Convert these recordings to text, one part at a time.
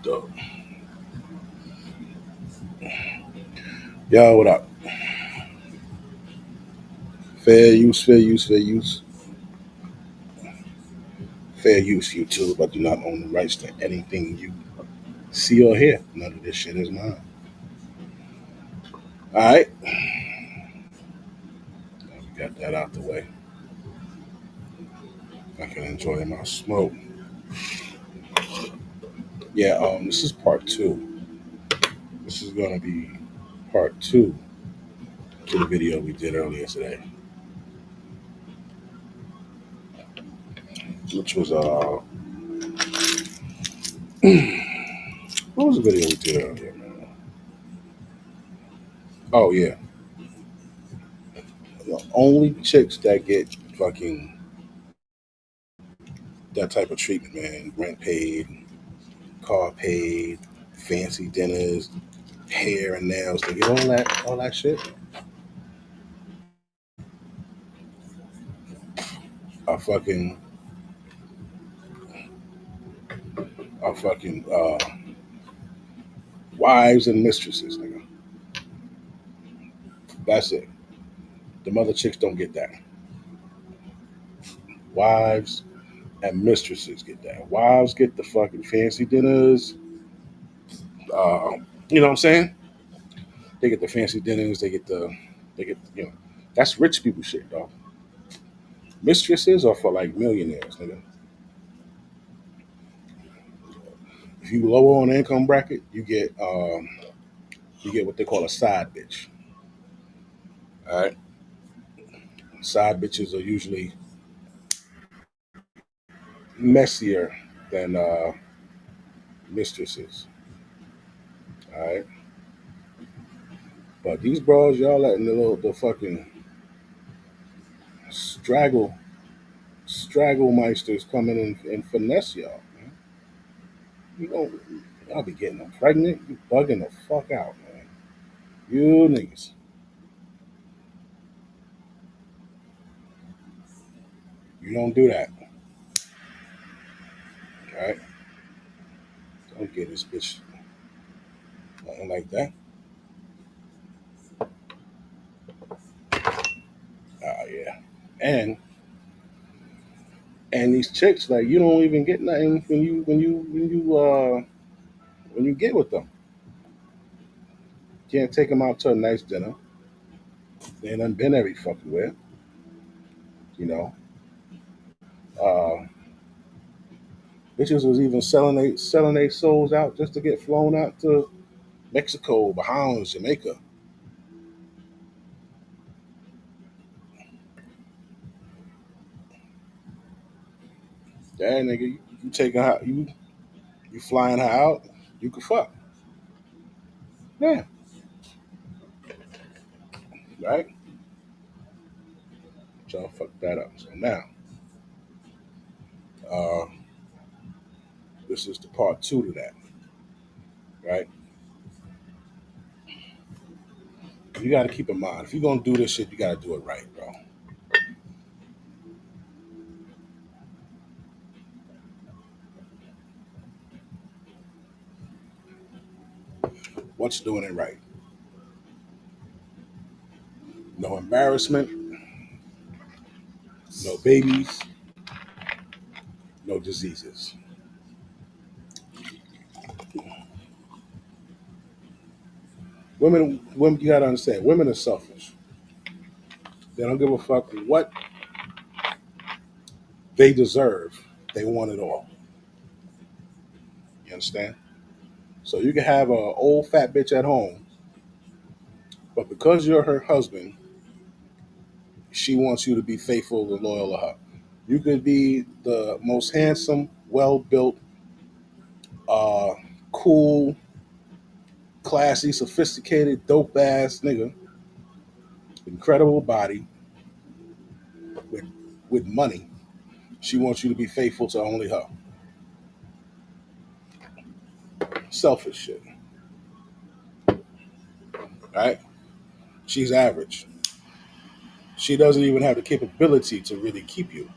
Dope. Yo, what up? Fair use, fair use, fair use. Fair use, YouTube. I do not own the rights to anything you see or hear. None of this shit is mine. All right. We got that out the way. I can enjoy my smoke. Yeah, this is part two. This is gonna be part two to the video we did earlier today, which was what was the video we did earlier, man? Oh yeah, the only chicks that get fucking that type of treatment, man. Rent paid, car paid, fancy dinners, hair and nails. They get all that shit. Are fucking, are fucking wives and mistresses, nigga. That's it. The mother chicks don't get that. Wives and mistresses get that. Wives get the fucking fancy dinners. Uh, you know what I'm saying? They get the fancy dinners. They get. That's rich people shit, dog. Mistresses are for like millionaires, nigga. If you lower on the income bracket, you get what they call a side bitch. All right, side bitches are usually messier than mistresses. All right, but these bras, y'all letting the fucking straggle straggle meisters come in and finesse y'all. Man. You don't y'all be getting them pregnant. You bugging the fuck out, man. You niggas, you don't do that. All right, don't get this bitch nothing like that. Yeah, and and these chicks like you don't even get nothing when you get with them. Can't take them out to a nice dinner. They done been every fucking where, you know. Uh, Bitches was even selling their souls out just to get flown out to Mexico, Bahamas, Jamaica. Yeah, nigga, you taking her, you flying her out, you can fuck. Yeah, right. Y'all fuck that up. So now, uh, this is the part two to that, right? You got to keep in mind if you're gonna do this shit, you got to do it right, bro. What's doing it right? No embarrassment, no babies, no diseases. Women, you gotta understand. Women are selfish. They don't give a fuck what they deserve. They want it all. You understand? So you can have a old fat bitch at home, but because you're her husband, she wants you to be faithful and loyal to her. You could be the most handsome, well built, uh, cool, classy, sophisticated, dope ass nigga, incredible body with with money. She wants you to be faithful to only her. Selfish shit, right? She's average. She doesn't even have the capability to really keep you.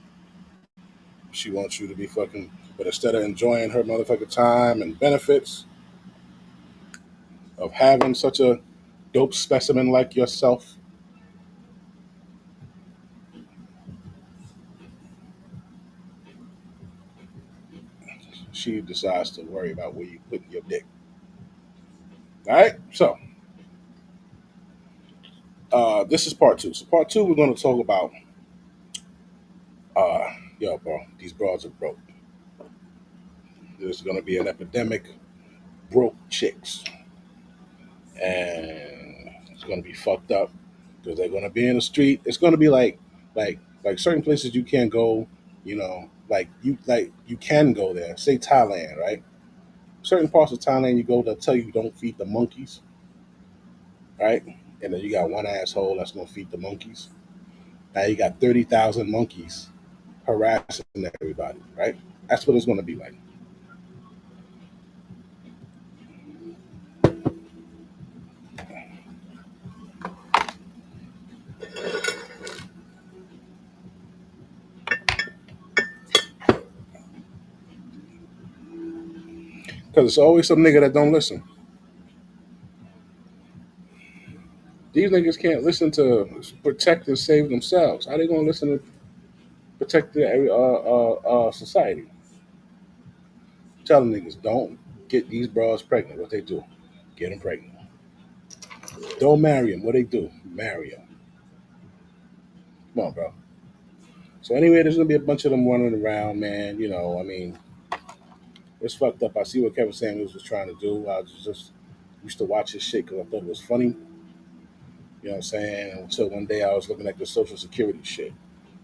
She wants you to be fucking. But instead of enjoying her motherfucking time and benefits of having such a dope specimen like yourself, she decides to worry about where you put your dick. All right? So, this is part two. So, part two, we're going to talk about, uh, yo, bro, these broads are broke. There's going to be an epidemic broke chicks. And it's going to be fucked up because they're going to be in the street. It's going to be like certain places you can't go, like you can go there. Say Thailand, right? Certain parts of Thailand you go, they'll tell you don't feed the monkeys, right? And then you got one asshole that's going to feed the monkeys. Now you got 30,000 monkeys harassing everybody, right? That's what it's going to be like. Because it's always some nigga that don't listen. These niggas can't listen to protect and save themselves. How they going to listen to protect the society? Telling niggas don't get these bras pregnant. What they do? Get them pregnant. Don't marry them. What they do? Marry them. Come on, bro. So anyway, there's gonna be a bunch of them running around, man. I mean, it's fucked up. I see what Kevin Samuels was trying to do. I just used to watch his shit because I thought it was funny. You know what I'm saying? Until one day I was looking at the Social Security shit.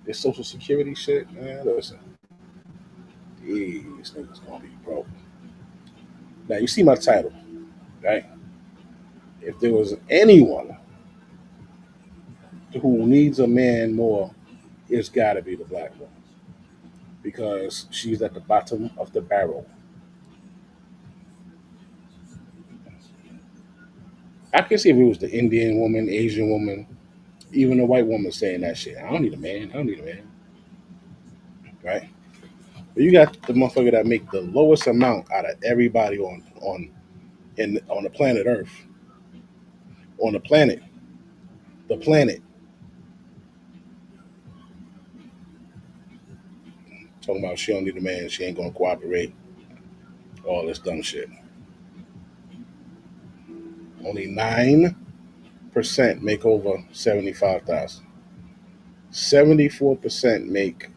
This Social Security shit, man. Listen, these niggas gonna be broke. Now you see my title, right? If there was anyone who needs a man more, it's got to be the black woman because she's at the bottom of the barrel. I can see if it was the Indian woman, Asian woman, even a white woman saying that shit. I don't need a man. I don't need a man, right? But you got the motherfucker that make the lowest amount out of everybody on the planet Earth, on the planet. Talking about she don't need a man, she ain't gonna cooperate, all this dumb shit. Only 9% make over 75,000. 74% make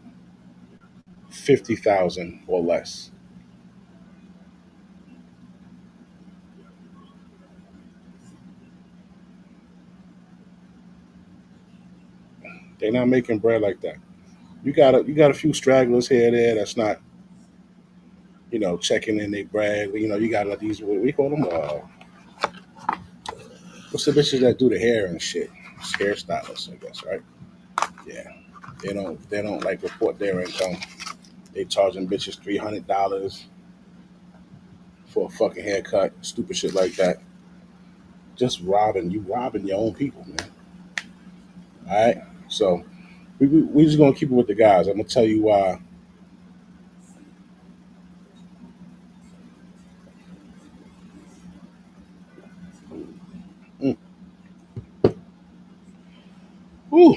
50,000 or less. They're not making bread like that. You got a few stragglers here and there that's not checking in their bread. You got like these what we call them. What's the bitches that do the hair and shit? Hairstylists, I guess, right? Yeah, they don't like report their income. They charging bitches $300 for a fucking haircut, stupid shit like that. Just robbing your own people, man. All right, so we just gonna keep it with the guys. I'm gonna tell you why. Mm, whew,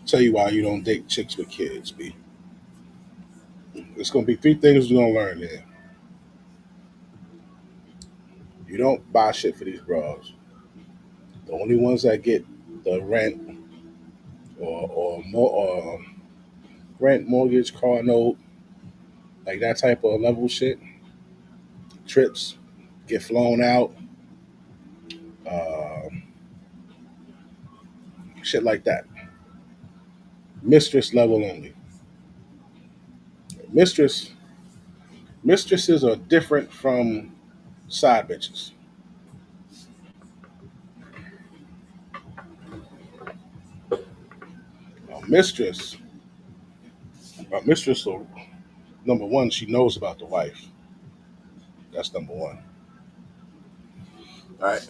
tell you why you don't date chicks with kids, B. It's gonna be three things we're gonna learn here. You don't buy shit for these bras. The only ones that get the rent or more or rent, mortgage, car note, like that type of level shit, trips, get flown out, uh, shit like that. Mistress level only. Mistress Mistresses are different from side bitches. A mistress, a mistress will, number one, she knows about the wife. That's number one. All right.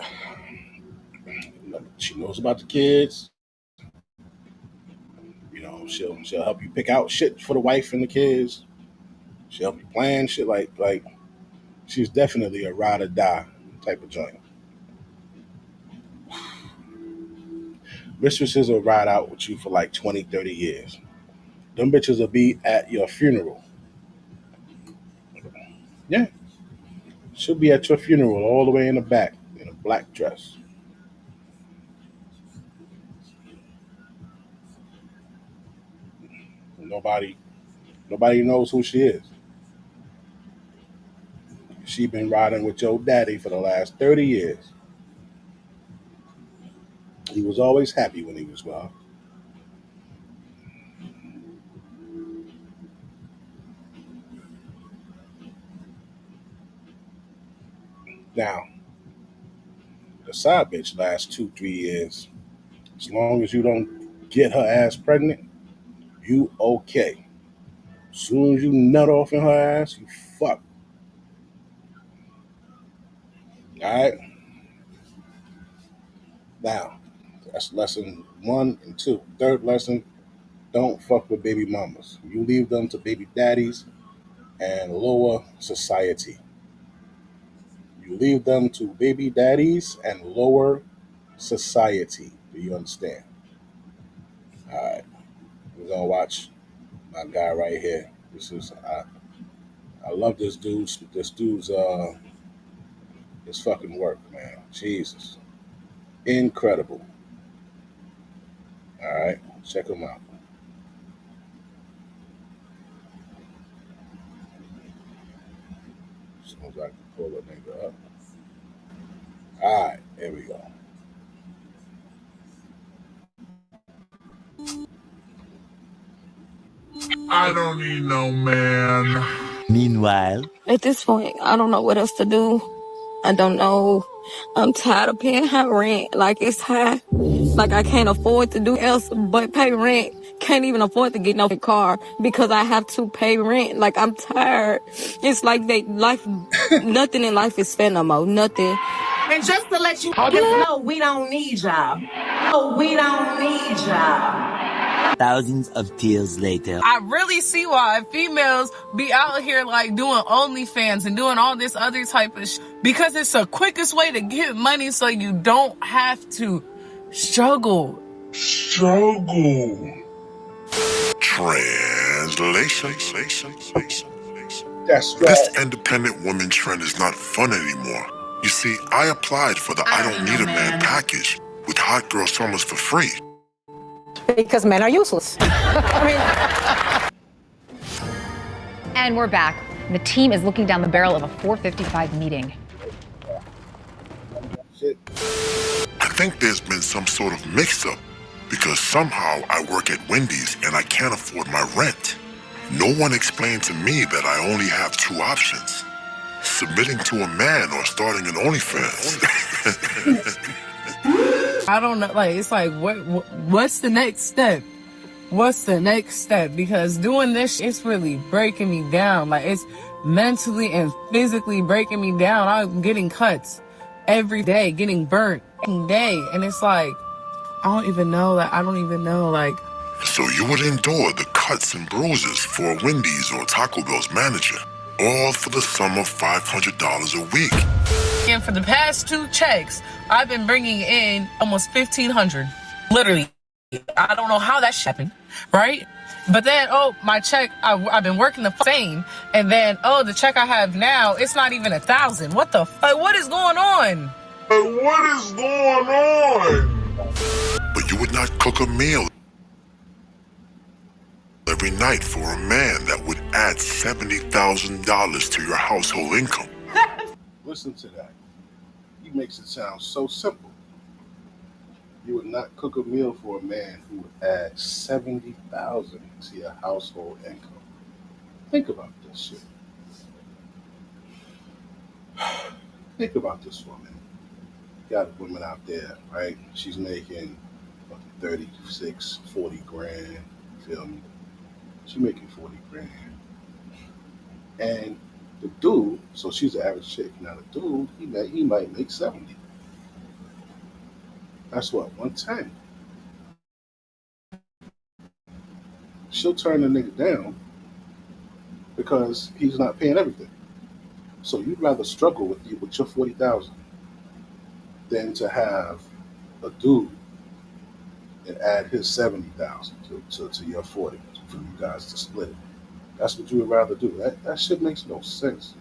She knows about the kids. She'll help you pick out shit for the wife and the kids. She'll help you plan shit like she's definitely a ride or die type of joint. Mistresses will ride out with you for like 20, 30 years. Them bitches will be at your funeral. Yeah. She'll be at your funeral all the way in the back in a black dress. Nobody nobody knows who she is. She been riding with your daddy for the last 30 years. He was always happy when he was well. Now, the side bitch lasts 2, 3 years. As long as you don't get her ass pregnant, you okay. As soon as you nut off in her ass, you fuck. Alright? Now, that's lesson 1 and 2. Third lesson, don't fuck with baby mamas. You leave them to baby daddies and lower society. You leave them to baby daddies and lower society. Do you understand? Alright. We're gonna watch my guy right here. I love this dude's his fucking work, man. Jesus. Incredible. Alright. Check him out. As soon as I can pull a nigga up. Alright, there we go. I don't need no man. Meanwhile, At this point, I don't know what else to do. I don't know. I'm tired of paying high rent. Like, it's high. Like, I can't afford to do else but pay rent. Can't even afford to get no car because I have to pay rent. Like, I'm tired. It's like nothing in life is fair no more. Nothing. And just to let you know, we don't need y'all. No, we don't need y'all. thousands of tears later. I really see why females be out here like doing OnlyFans and doing all this other type of because it's the quickest way to get money so you don't have to struggle. Translation. That's right. This independent woman trend is not fun anymore. You see, I applied for the I don't need a man package with hot girl summers for free. Because men are useless. And we're back. The team is looking down the barrel of a 4:55 meeting. Shit. I think there's been some sort of mix-up because somehow I work at Wendy's and I can't afford my rent. No one explained to me that I only have 2 options: submitting to a man or starting an OnlyFans. I don't know, like it's like what's the next step? What's the next step? Because doing this, it's really breaking me down. Like, it's mentally and physically breaking me down. I'm getting cuts every day, getting burnt every day. And it's like, I don't even know. Like, So you would endure the cuts and bruises for a Wendy's or Taco Bell's manager, all for the sum of $500 a week. and for the past 2 checks, I've been bringing in almost $1,500. Literally. I don't know how that happened, right? But then, my check, I've been working the same. And then, the check I have now, it's not even 1,000. What the fuck? What is going on? But you would not cook a meal every night for a man that would add $70,000 to your household income. Listen to that. He makes it sound so simple. You would not cook a meal for a man who would add 70,000 to your household income. Think about this shit. Think about this woman. You got a woman out there, right? She's making 36, 40 grand. You feel me? She's making 40 grand. And the dude, so she's an average chick. Now the dude, he might make 70. That's what, 110. she'll turn the nigga down because he's not paying everything. So you'd rather struggle with your 40,000 than to have a dude and add his 70,000 to your 40 for you guys to split it. That's what you would rather do. That shit makes no sense.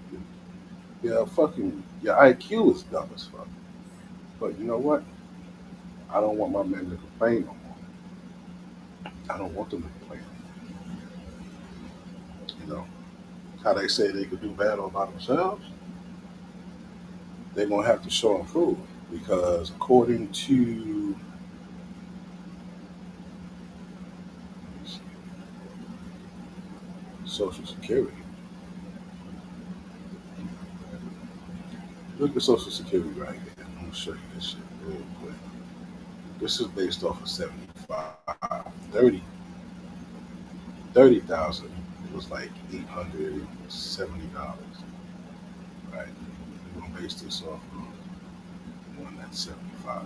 Your IQ is dumb as fuck. But you know what? I don't want my men to complain no more. I don't want them to complain. You know how they say they could do bad all by themselves. They're gonna have to show and prove because according to Social Security, look at Social Security right here. I'm gonna show you this shit real quick. This is based off of 75, 30, 30,000. It was like $870. Right? We're gonna base this off of one that's 75.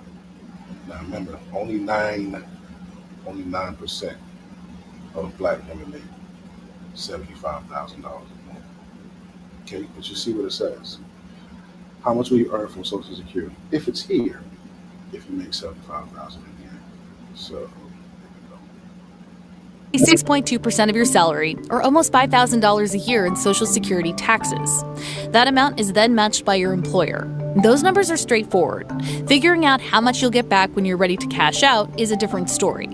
Now remember, only 9% of black women make $75,000 or more. Okay, but you see what it says. How much will you earn from Social Security if it's here? If you make 75,000 a year, so 6.2% of your salary, or almost $5,000 a year in Social Security taxes. That amount is then matched by your employer. Those numbers are straightforward. Figuring out how much you'll get back when you're ready to cash out is a different story.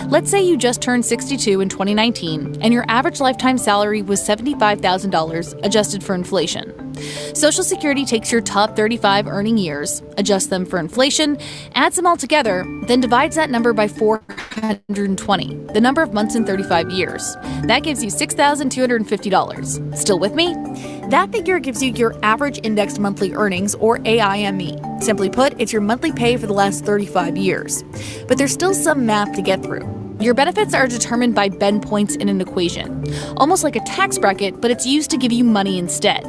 Let's say you just turned 62 in 2019 and your average lifetime salary was $75,000 adjusted for inflation. Social Security takes your top 35 earning years, adjusts them for inflation, adds them all together, then divides that number by 420, the number of months in 35 years. That gives you $6,250. Still with me? That figure gives you your average indexed monthly earnings, or AIME. Simply put, it's your monthly pay for the last 35 years. But there's still some math to get through. Your benefits are determined by bend points in an equation, almost like a tax bracket, but it's used to give you money instead.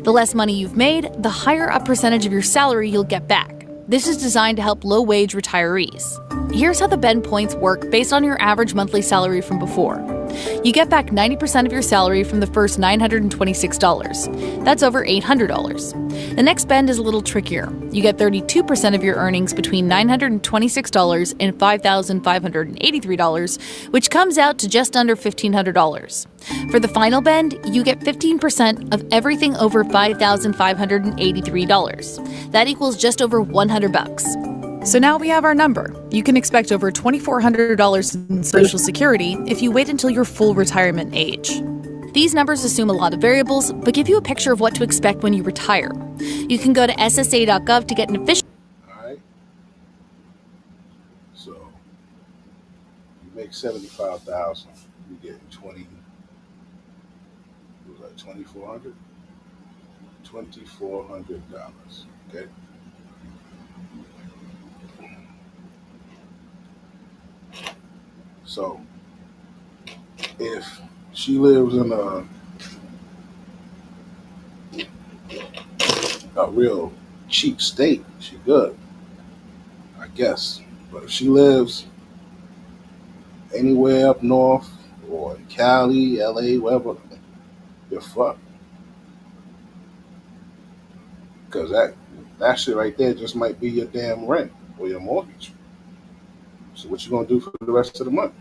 The less money you've made, the higher a percentage of your salary you'll get back. This is designed to help low-wage retirees. Here's how the bend points work based on your average monthly salary from before. You get back 90% of your salary from the first $926. That's over $800. The next bend is a little trickier. You get 32% of your earnings between $926 and $5,583, which comes out to just under $1,500. For the final bend, you get 15% of everything over $5,583. That equals just over $100. So now we have our number. You can expect over $2,400 in Social Security if you wait until your full retirement age. These numbers assume a lot of variables, but give you a picture of what to expect when you retire. You can go to ssa.gov to get an official. all right. So you make 75,000, you get 20. It was like 2,400. $2,400. Okay. So if she lives in a real cheap state, she good, I guess. But if she lives anywhere up north or in Cali, LA, wherever, you're fucked. Because that shit right there just might be your damn rent or your mortgage. So what you gonna do for the rest of the month?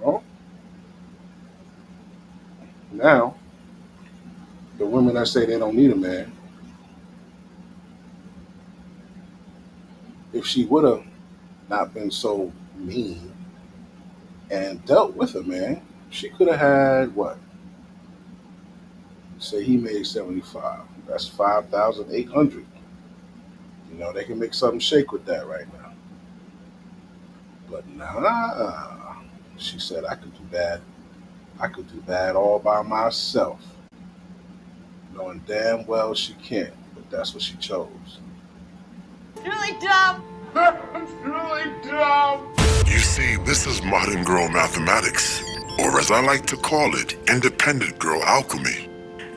Well, now the women that say they don't need a man, if she would have not been so mean and dealt with a man, she could have had what? Say he made 75. That's 5,800. You know, they can make something shake with that right now. But nah, she said I could do bad. I could do bad all by myself, knowing damn well she can't. But that's what she chose. Really dumb. You see, this is modern girl mathematics, or as I like to call it, independent girl alchemy.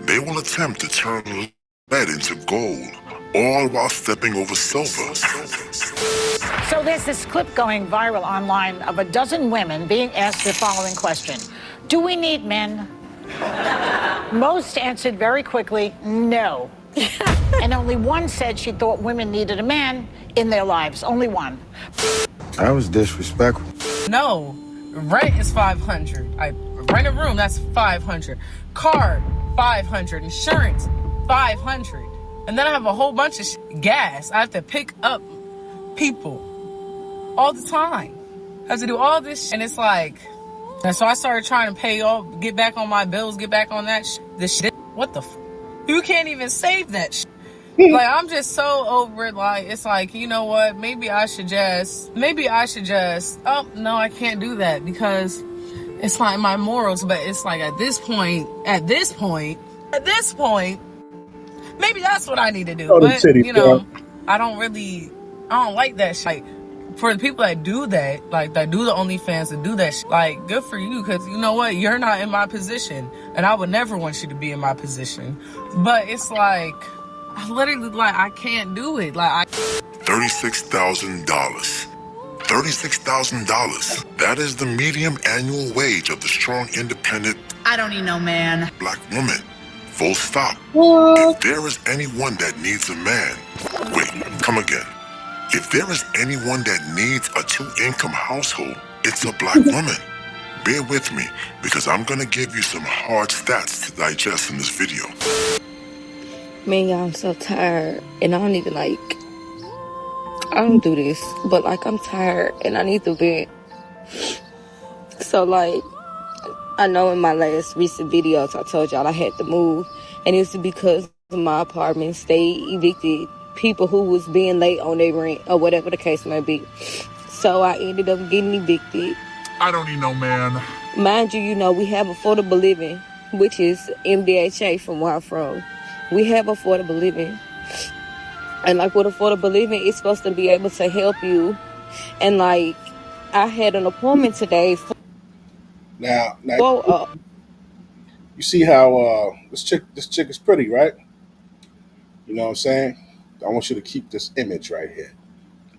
They will attempt to turn lead into gold, all while stepping over Silver. So there's this clip going viral online of a dozen women being asked the following question: do we need men? Most answered very quickly, no. And only one said she thought women needed a man in their lives. Only one. That was disrespectful. No, rent is 500. I rent a room, that's 500. Car, 500. Insurance, 500. And then I have a whole bunch of gas. I have to pick up people all the time. I have to do all this and it's like, and so I started trying to pay off, get back on my bills, get back on that this shit. What the You can't even save that shit. Like, I'm just so over it. Like, it's like, you know what? Maybe I should just, oh, no, I can't do that because it's like my morals. But it's like at this point, maybe that's what I need to do. Oh, the But, titty, bro. I don't like that shit. Like, for the people that do that, like, that do the OnlyFans and do that shit, like, good for you. Because you know what? You're not in my position. And I would never want you to be in my position. But it's like, I literally, like, I can't do it. Like, $36,000. $36,000. That is the median annual wage of the strong, independent, I don't need no man. black woman. Full stop. What? If there is anyone that needs a man, wait, come again. If there is anyone that needs a two-income household, it's a black woman. Bear with me, because I'm gonna give you some hard stats to digest in this video. Man, y'all, I'm so tired. And I don't even I don't do this. But like, I'm tired and I need to vent. So like, I know in my last recent videos I told y'all I had to move. And it's because my apartment stayed evicted people who was being late on their rent or whatever the case may be. So I ended up getting evicted. I don't need no man. Mind you, we have affordable living, which is MDHA from where I'm from. We have affordable living. And like with affordable living, it's supposed to be able to help you. And like, I had an appointment today Now, for you see how this chick is pretty, right? You know what I'm saying? I want you to keep this image right here.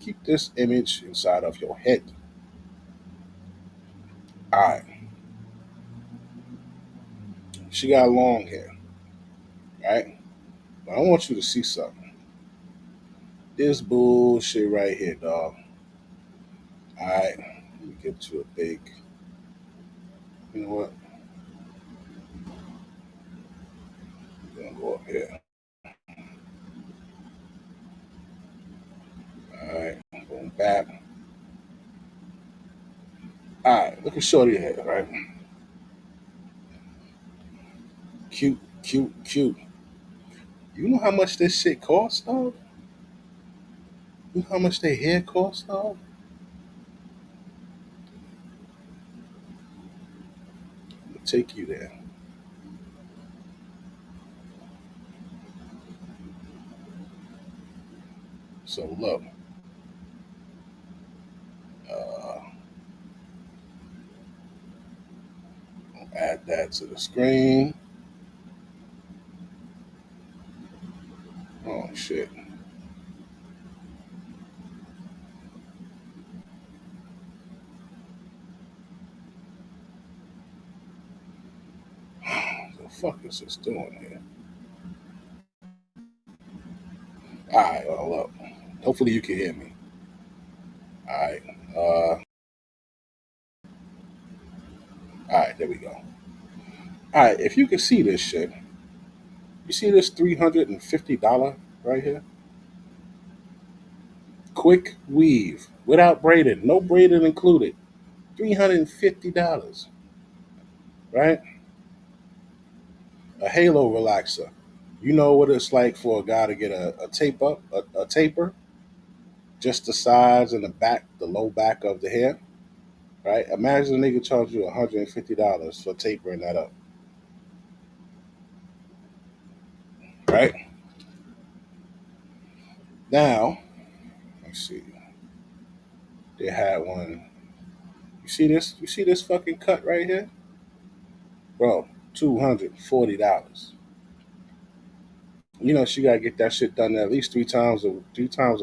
Keep this image inside of your head. All right. She got long hair, right? But I want you to see something. This bullshit right here, dog. All right. Let me get you a big. You know what? We're gonna go up here. All right. Going back. All right. Look at Shorty head, right? Cute, cute, cute. You know how much this shit costs, dog? You know how much their hair costs, dog? I'm gonna take you there. So look, uh, I'll add that to the screen. Oh shit. What the fuck is this doing here? Alright, well look. Hopefully you can hear me. Alright. Alright, there we go. Alright, if you can see this shit, you see this $350 right here? Quick weave. Without braiding. No braiding included. $350. Right? A halo relaxer. You know what it's like for a guy to get a taper, just the sides and the back, the low back of the hair, right? Imagine a nigga charge you $150 for tapering that up, right? Now, let's see. They had one. You see this? You see this fucking cut right here, bro? $240. She gotta get that shit done at least three times a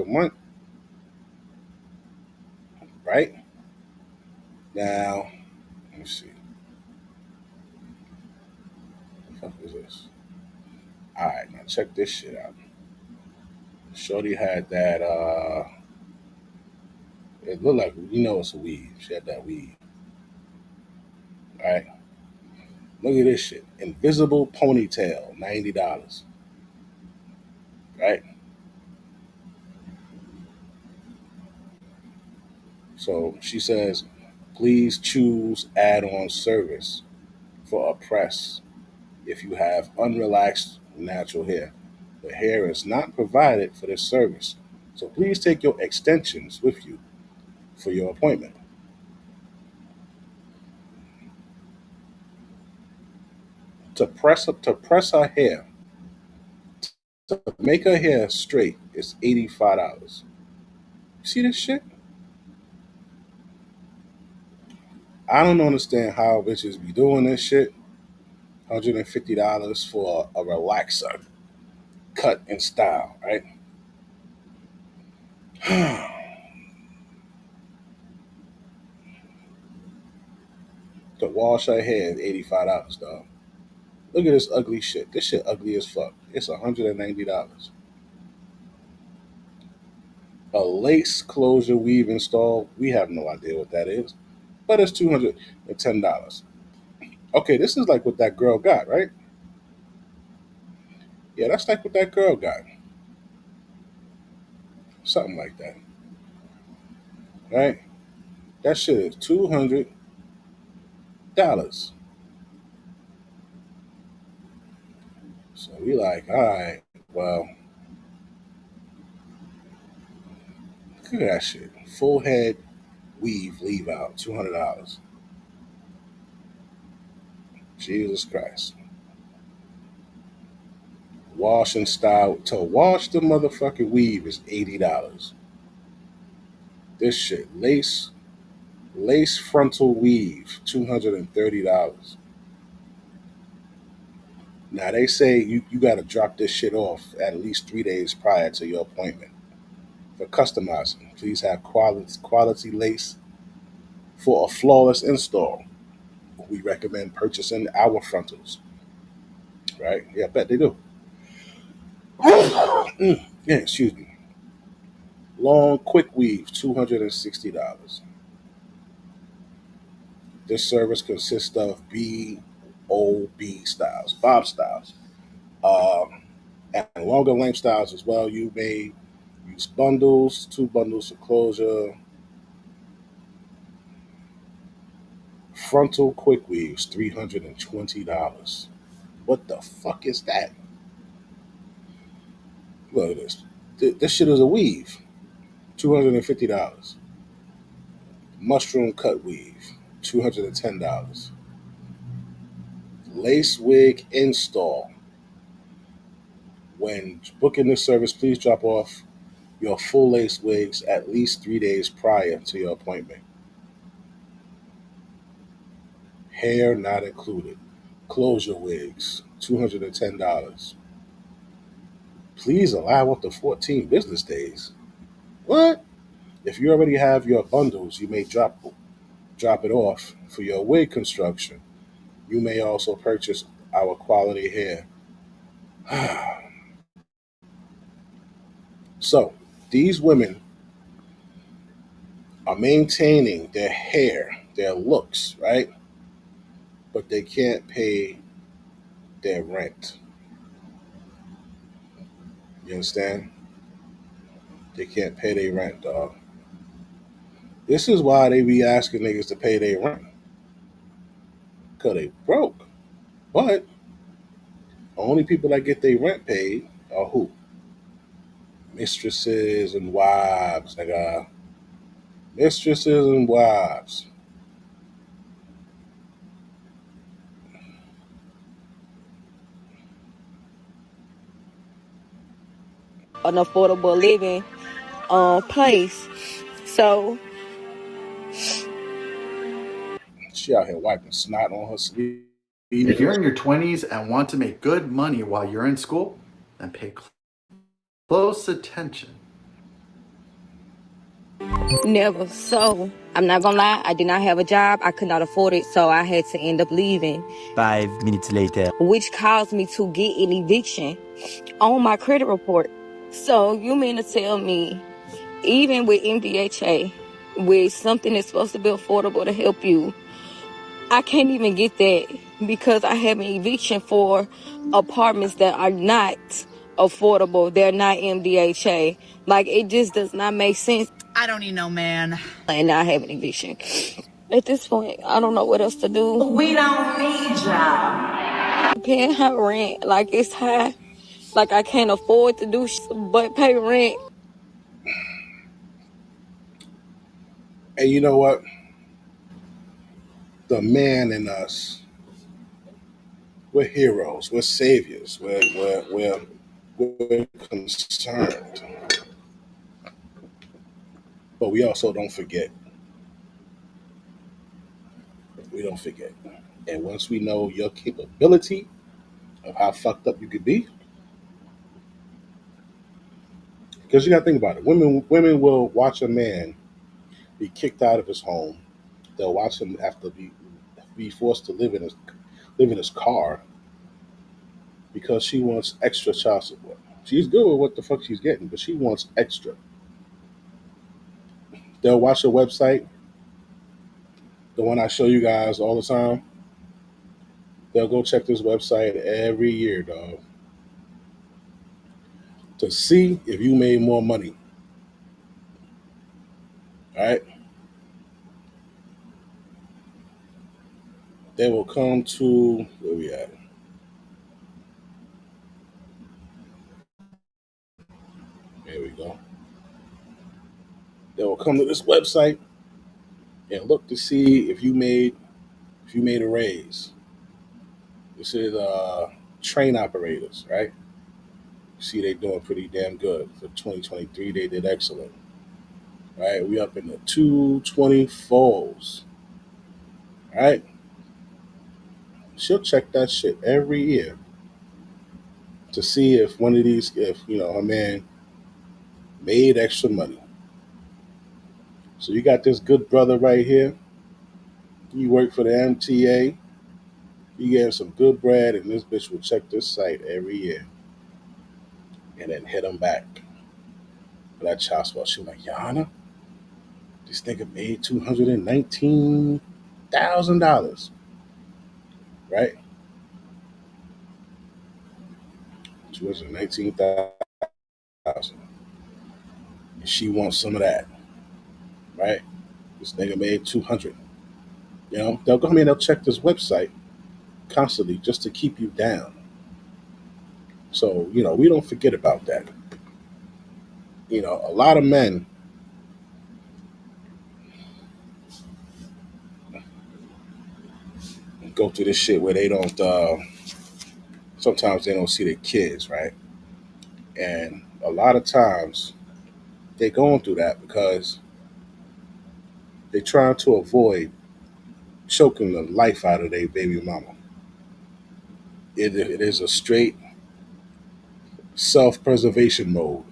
month, right? Now, let me see. What the fuck is this? All right, now check this shit out. Shorty had that. It looked like it's a weave. She had that weave. All right. Look at this shit. Invisible ponytail, $90. Right. So she says, please choose add-on service for a press if you have unrelaxed natural hair. The hair is not provided for this service. So please take your extensions with you for your appointment. To press her hair, to make her hair straight is $85. You see this shit? I don't understand how bitches be doing this shit. $150 for a relaxer cut in style, right? To wash her hair is $85, dog. Look at this ugly shit. This shit ugly as fuck. It's $190. A lace closure weave install. We have no idea what that is, but it's $210. Okay, this is like what that girl got, right? Yeah, that's like what that girl got. Something like that, right? That shit is $200. So we like, all right, well, look at that shit. Full head weave, leave out, $200. Jesus Christ. Wash and style. To wash the motherfucking weave is $80. This shit. Lace frontal weave, $230. Now they say you gotta drop this shit off at least 3 days prior to your appointment. For customizing, please have quality lace for a flawless install. We recommend purchasing our frontals. Right? Yeah, I bet they do. Yeah, excuse me. Long quick weave, $260. This service consists of BOB styles, Bob styles, um, and longer length styles as well. You may use bundles, two bundles for closure. Frontal quick weaves, $320. What the fuck is that? Look at this. This shit is a weave, $250. Mushroom cut weave, $210. Lace wig install. When booking this service, please drop off your full lace wigs at least 3 days prior to your appointment. Hair not included. Closure wigs, $210. Please allow up to 14 business days. What? If you already have your bundles, you may drop it off for your wig construction. You may also purchase our quality hair. So, these women are maintaining their hair, their looks, right? But they can't pay their rent. You understand? They can't pay their rent, dog. This is why they be asking niggas to pay their rent. Because they broke. But only people that get their rent paid are who? Mistresses and wives. Nigga. Mistresses and wives. An affordable living place. So She out here wiping snot on her sleeve. If you're in your 20s and want to make good money while you're in school, and pay close attention. Never. So I'm not gonna lie, I did not have a job. I could not afford it, so I had to end up leaving. 5 minutes later. Which caused me to get an eviction on my credit report. So you mean to tell me, even with MDHA, with something that's supposed to be affordable to help you, I can't even get that because I have an eviction for apartments that are not affordable. They're not MDHA. Like, it just does not make sense. I don't need no man. And I have an eviction. At this point, I don't know what else to do. We don't need y'all. Paying her rent, like, it's high. Like, I can't afford to do but pay rent. And you know what? The man in us, we're heroes, we're saviors, we're concerned. But we also don't forget. We don't forget. And once we know your capability of how fucked up you could be, because you got to think about it. Women will watch a man be kicked out of his home. They'll watch him have to be forced to live in his car because she wants extra child support. She's good with what the fuck she's getting, but she wants extra. They'll watch a website, the one I show you guys all the time. They'll go check this website every year, dog, to see if you made more money. All right? They will come to where we at. There we go. They will come to this website and look to see if you made a raise. This is train operators, right? See, they doing pretty damn good for 2023. They did excellent, right? We up in the 224s, right? She'll check that shit every year to see if one of these, if her man made extra money. So you got this good brother right here. You work for the MTA. You get some good bread, and this bitch will check this site every year and then hit him back for that child support. She was like, Yana, this nigga made $219,000, right? 219,000. And she wants some of that, right? This nigga made 200. They'll go in, they'll check this website constantly just to keep you down. So, we don't forget about that. A lot of men go through this shit where they don't, sometimes they don't see their kids, right? And a lot of times they're going through that because they're trying to avoid choking the life out of their baby mama. It is a straight self-preservation mode.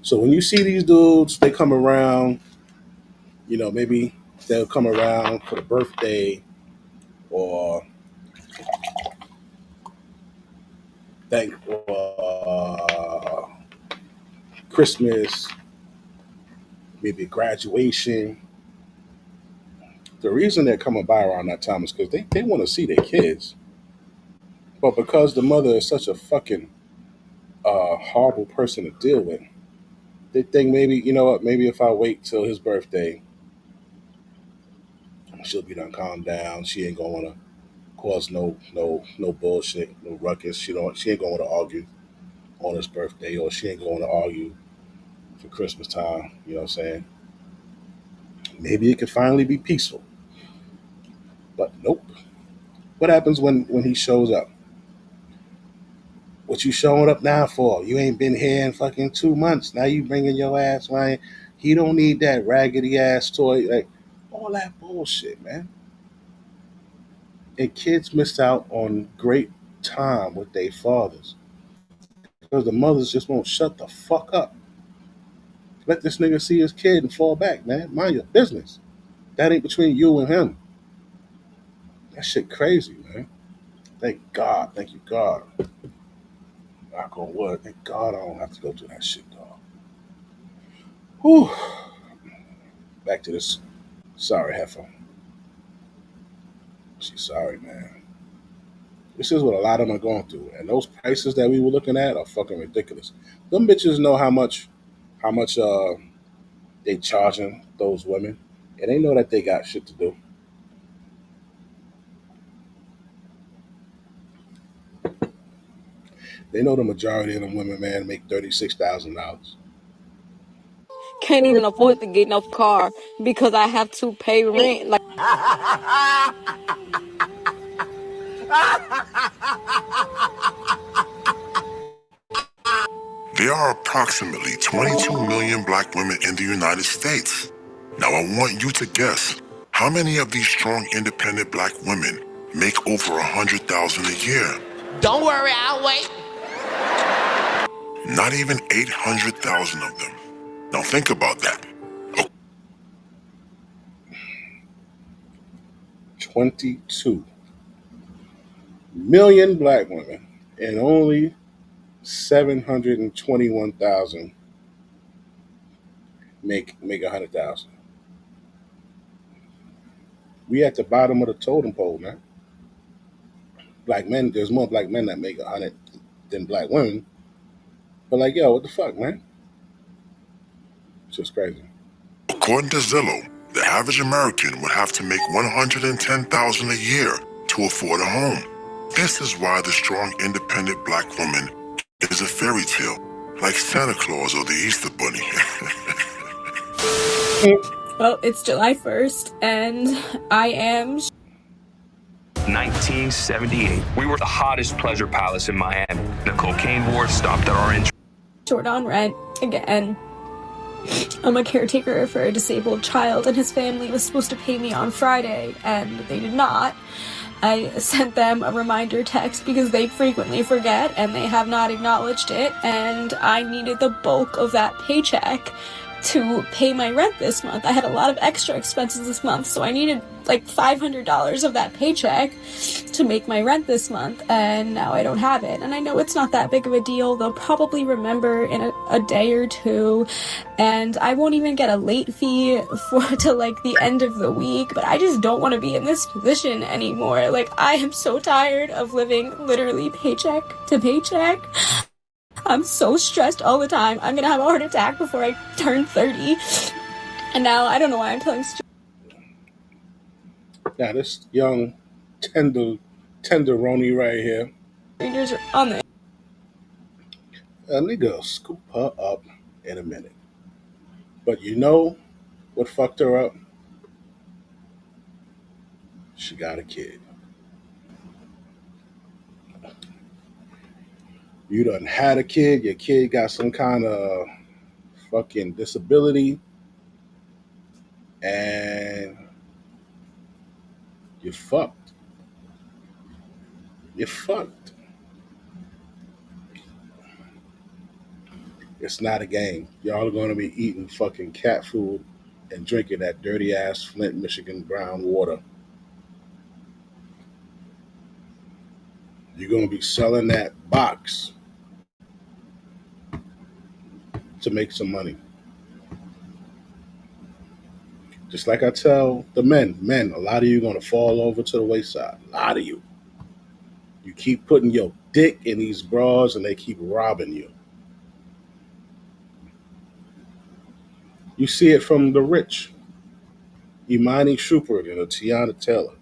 So when you see these dudes, they come around, maybe they'll come around for the birthday or thank Christmas, maybe graduation. The reason they're coming by around that time is because they want to see their kids. But because the mother is such a fucking horrible person to deal with, they think maybe, what, maybe if I wait till his birthday, she'll be done calm down. She ain't gonna wanna cause no bullshit, no ruckus. She ain't gonna wanna argue on his birthday, or she ain't gonna wanna argue for Christmas time. You know what I'm saying? Maybe it could finally be peaceful. But nope. What happens when he shows up? What you showing up now for? You ain't been here in fucking 2 months. Now you bringing your ass, right? He don't need that raggedy ass toy. Like, all that bullshit, man. And kids missed out on great time with their fathers because the mothers just won't shut the fuck up. Let this nigga see his kid and fall back, man. Mind your business. That ain't between you and him. That shit crazy, man. Thank God. Thank you, God. Knock on wood. Thank God I don't have to go through that shit, dog. Whew. Back to this. Sorry, heifer. She's sorry, man. This is what a lot of them are going through, and those prices that we were looking at are fucking ridiculous. Them bitches know how much they charging those women, and they know that they got shit to do. They know the majority of them women, man, make $36,000. Can't even afford to get no car because I have to pay rent. Like, There are approximately 22 million black women in the United States. Now I want you to guess, how many of these strong, independent black women make over $100,000 a year? Don't worry, I'll wait. Not even 800,000 of them. Now think about that. 22 million black women, and only 721,000 make 100,000. We at the bottom of the totem pole, man. Black men, there's more black men that make 100 than black women. But like, yo, what the fuck, man? It's just crazy. According to Zillow, the average American would have to make $110,000 a year to afford a home. This is why the strong, independent black woman is a fairy tale, like Santa Claus or the Easter Bunny. Well, it's July 1st, and I am 1978. We were the hottest pleasure palace in Miami. The cocaine war stopped at our entrance. short on rent again. I'm a caretaker for a disabled child, and his family was supposed to pay me on Friday, and they did not. I sent them a reminder text because they frequently forget, and they have not acknowledged it, and I needed the bulk of that paycheck to pay my rent this month. I had a lot of extra expenses this month, so I needed like $500 of that paycheck to make my rent this month, and now I don't have it. And I know it's not that big of a deal. They'll probably remember in a day or two, and I won't even get a late fee till like the end of the week. But I just don't want to be in this position anymore. Like, I am so tired of living literally paycheck to paycheck. I'm so stressed all the time. I'm gonna have a heart attack before I turn 30. And now I don't know why I'm telling Now this young tenderoni right here, strangers on the a nigga will scoop her up in a minute. But you know what fucked her up? She got a kid. You done had a kid, your kid got some kind of fucking disability, and you're fucked. You're fucked. It's not a game. Y'all are gonna be eating fucking cat food and drinking that dirty ass Flint, Michigan brown water. You're gonna be selling that box to make some money. Just like I tell the men, a lot of you gonna fall over to the wayside. A lot of you. You keep putting your dick in these bras and they keep robbing you. You see it from the rich. Imani Shupert and Tiana Taylor.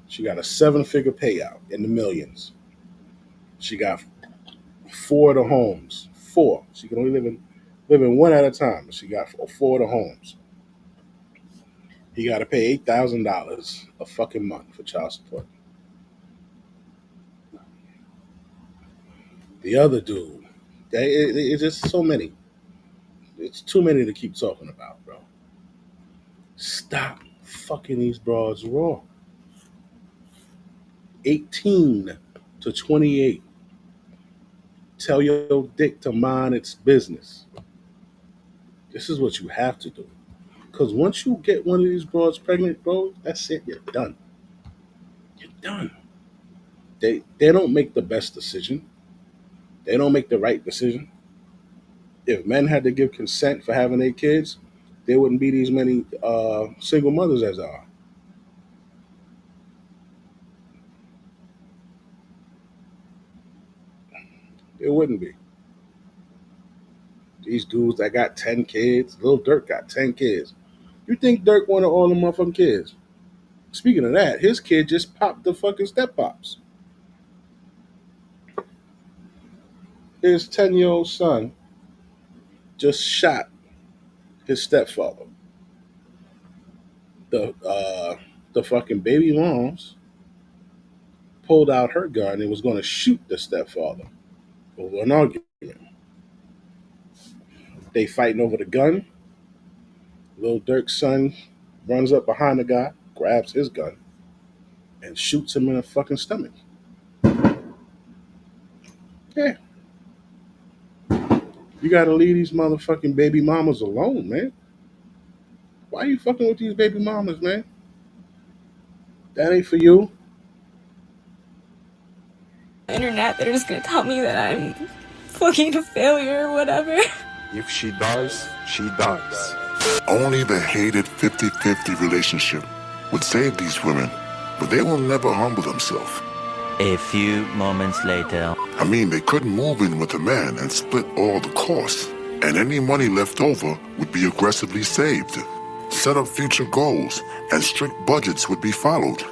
She got a 7-figure payout in the millions. She got 4 of the homes. 4. She can only live in one at a time. She got 4 of the homes. He got to pay $8,000 a fucking month for child support. The other dude, it's just so many. It's too many to keep talking about, bro. Stop fucking these broads raw. 18 to 28. Tell your dick to mind its business. This is what you have to do. Because once you get one of these broads pregnant, bro, that's it. You're done. You're done. They don't make the best decision. They don't make the right decision. If men had to give consent for having their kids, there wouldn't be these many single mothers as there are. There wouldn't be. These dudes that got 10 kids, Lil Durk got 10 kids. You think Dirk wanted all the motherfucking kids? Speaking of that, his kid just popped the fucking step pops. His 10-year-old son just shot his stepfather. The fucking baby moms pulled out her gun and was going to shoot the stepfather over an argument. They fighting over the gun. Lil Durk's son runs up behind the guy, grabs his gun, and shoots him in the fucking stomach. Yeah. You gotta leave these motherfucking baby mamas alone, man. Why are you fucking with these baby mamas, man? That ain't for you. Internet, they're just gonna tell me that I'm fucking a failure or whatever. If she dies, she dies. Only the hated 50-50 relationship would save these women, but they will never humble themselves. A few moments later. I mean, they could move in with a man and split all the costs, and any money left over would be aggressively saved. Set up future goals, and strict budgets would be followed.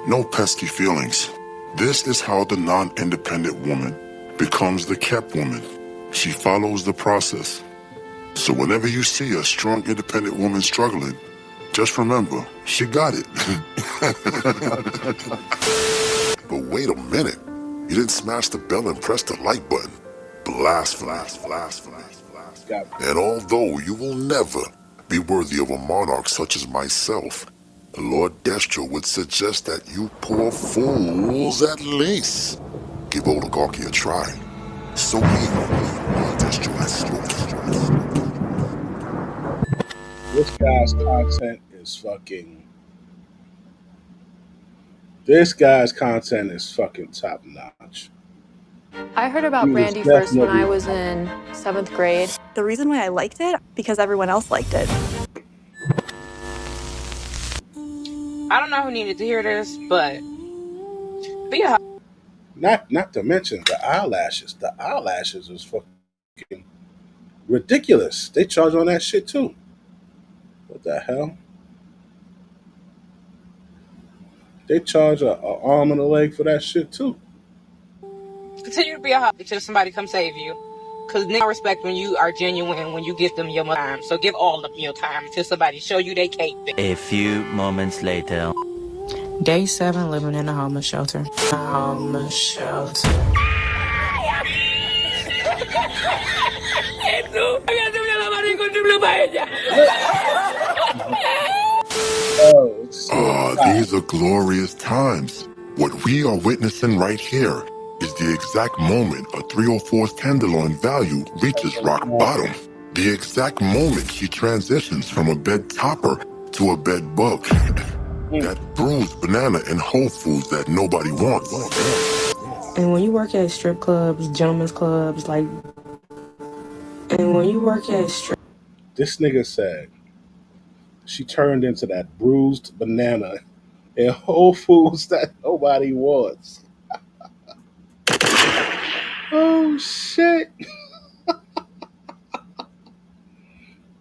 No pesky feelings. This is how the non-independent woman becomes the kept woman. She follows the process. So whenever you see a strong, independent woman struggling, just remember, she got it. But wait a minute. You didn't smash the bell and press the like button. Blast. And although you will never be worthy of a monarch such as myself, Lord Destro would suggest that you poor fools at least give oligarchy a try. So Lord Destro has spoken. This guy's content is fucking. This guy's content is fucking top notch. I heard about Brandy first when I was in 7th grade. The reason why I liked it, because everyone else liked it. I don't know who needed to hear this, but yeah. Not to mention the eyelashes. The eyelashes is fucking ridiculous. They charge on that shit too. What the hell? They charge a arm and a leg for that shit too. Continue to be a hub until somebody come save you. Because niggas respect when you are genuine, when you give them your time. So give all of your time until somebody show you they cape. A few moments later. Day 7, living in a homeless shelter. These are glorious times. What we are witnessing right here is the exact moment a 304's tenderloin value reaches rock bottom. The exact moment she transitions from a bed topper to a bed bug. That bruised banana in Whole Foods that nobody wants. And when you work at strip clubs, gentlemen's clubs, like... And when you work at strip... This nigga said she turned into that bruised banana in Whole Foods that nobody wants. Oh, shit.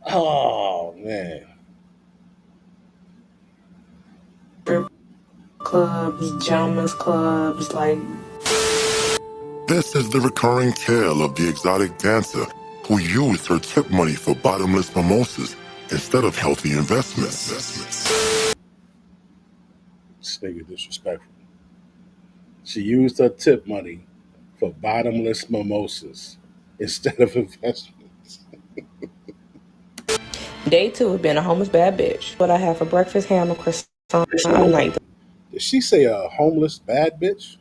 Oh, man. Clubs, gentlemen's clubs, like... This is the recurring tale of the exotic dancer who used her tip money for bottomless mimosas instead of healthy investments. This nigga disrespectful. She used her tip money for bottomless mimosas instead of investments. Day 2 of being a homeless bad bitch. What I have for breakfast, ham and croissant all night. Did she say a homeless bad bitch?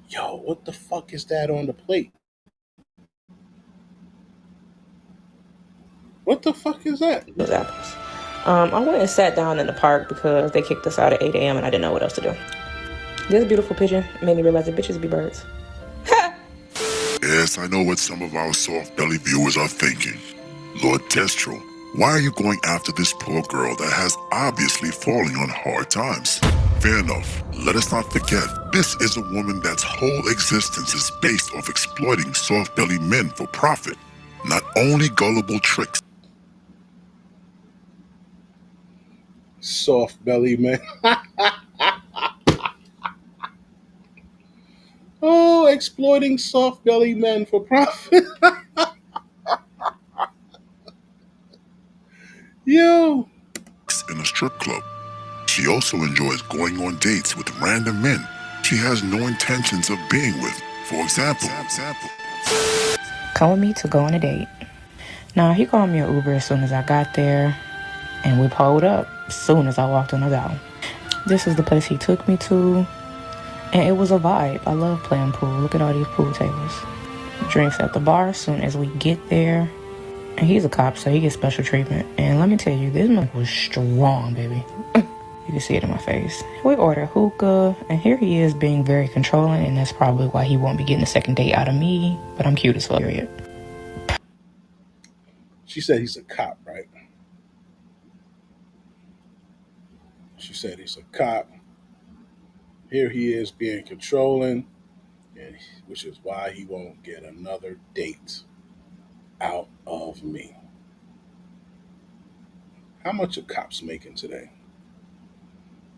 Yo, what the fuck is that on the plate? What the fuck is that? Those apples. I went and sat down in the park because they kicked us out at 8 a.m. and I didn't know what else to do. This beautiful pigeon made me realize that bitches be birds. Yes, I know what some of our soft belly viewers are thinking. Lord Destro, why are you going after this poor girl that has obviously fallen on hard times? Fair enough. Let us not forget, this is a woman that's whole existence is based off exploiting soft belly men for profit. Not only gullible tricks. Soft belly man. Oh, exploiting soft belly men for profit. Yo. In a strip club. She also enjoys going on dates with random men she has no intentions of being with. For example. Come with me to go on a date. Now, he called me an Uber as soon as I got there, and we pulled up as soon as I walked on the door. This is the place he took me to, and it was a vibe. I love playing pool. Look at all these pool tables. Drinks at the bar as soon as we get there. And he's a cop, so he gets special treatment. And let me tell you, this man was strong, baby. You can see it in my face. We ordered hookah, and here he is being very controlling, and that's probably why he won't be getting a second date out of me, but I'm cute as fuck. She said he's a cop, right? She said he's a cop. Here he is being controlling, and which is why he won't get another date out of me. How much are cops making today?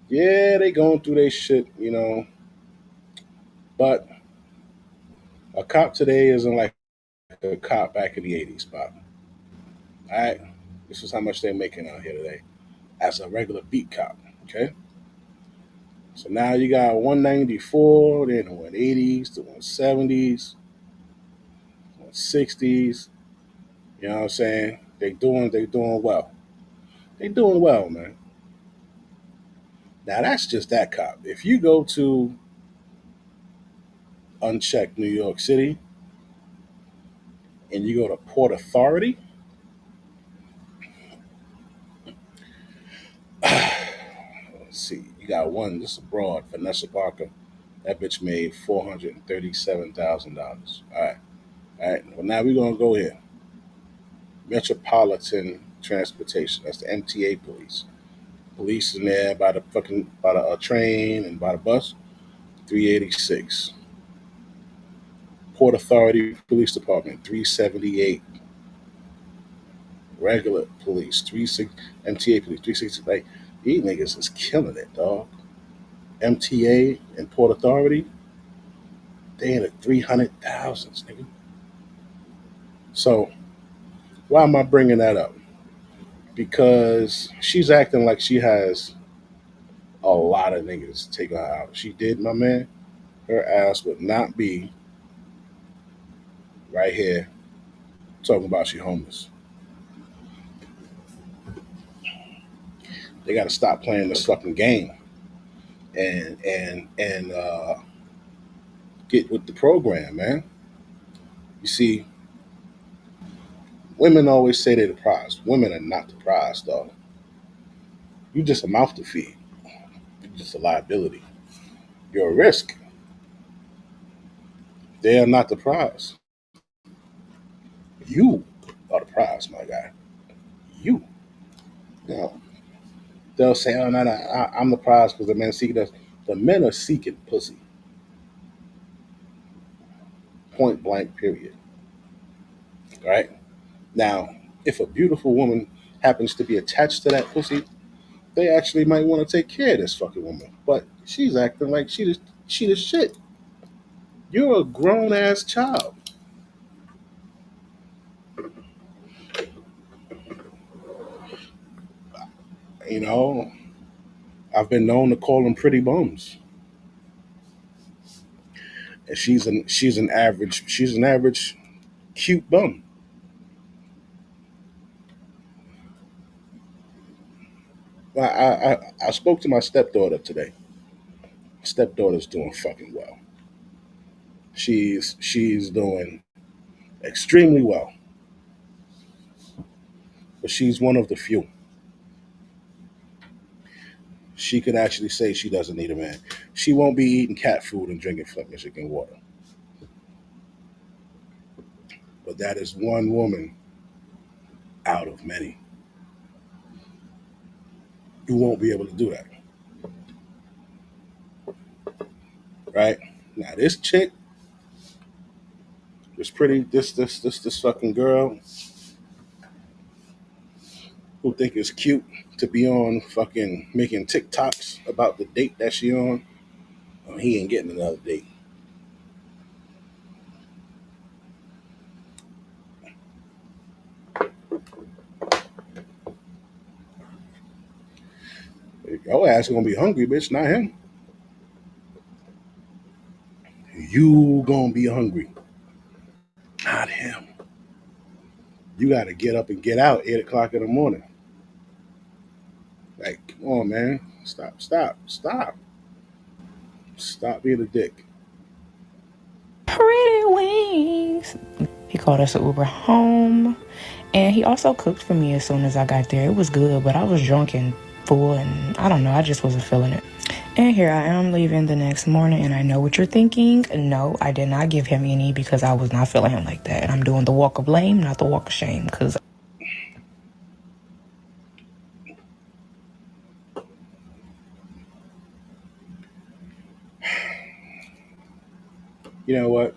Yeah, they going through their shit, you know. But a cop today isn't like a cop back in the 80s, Bob. All right? This is how much they're making out here today as a regular beat cop, okay? So now you got 194, then the 180s, the 170s, 160s. You know what I'm saying? They doing well. They doing well, man. Now that's just that cop. If you go to unchecked New York City and you go to Port Authority, let's see, you got one just abroad, Vanessa Parker. That bitch made $437,000. All right. Well, now we're gonna go here. Metropolitan Transportation. That's the MTA police. Police in there by the fucking by the train and by the bus. 386. Port Authority Police Department. 378. Regular police. 36. MTA police. 360. Like these niggas is killing it, dog. MTA and Port Authority. They in the 300,000s, nigga. So why am I bringing that up? Because she's acting like she has a lot of niggas take her out. If she did, my man, her ass would not be right here talking about she homeless. They got to stop playing this fucking game and get with the program, man. You see, women always say they're the prize. Women are not the prize, dog. You just a mouth to feed. You're just a liability. You're a risk. They are not the prize. You are the prize, my guy. You. You know, they'll say, "Oh, no, no, I'm the prize because the men seeking us." The men are seeking pussy. Point blank. Period. Right now, if a beautiful woman happens to be attached to that pussy, they actually might want to take care of this fucking woman. But she's acting like she the shit. You're a grown ass child. You know, I've been known to call them pretty bums. And she's an average cute bum. I spoke to my stepdaughter today. Stepdaughter's doing fucking well. She's doing extremely well, but she's one of the few. She can actually say she doesn't need a man. She won't be eating cat food and drinking Flint, Michigan water. But that is one woman out of many who won't be able to do that. Right? Now this chick, this fucking girl who think it's cute to be on fucking making TikToks about the date that she on. Oh, he ain't getting another date. Your ass gonna be hungry, bitch, not him. You gonna be hungry, not him. You gotta get up and get out 8 o'clock in the morning. Like, come on, man. Stop being a dick. Pretty wings. He called us an Uber home, and he also cooked for me as soon as I got there. It was good, but I was drunk and full, and I don't know, I just wasn't feeling it. And here I am leaving the next morning, and I know what you're thinking. No, I did not give him any because I was not feeling him like that. And I'm doing the walk of blame, not the walk of shame, because You know what?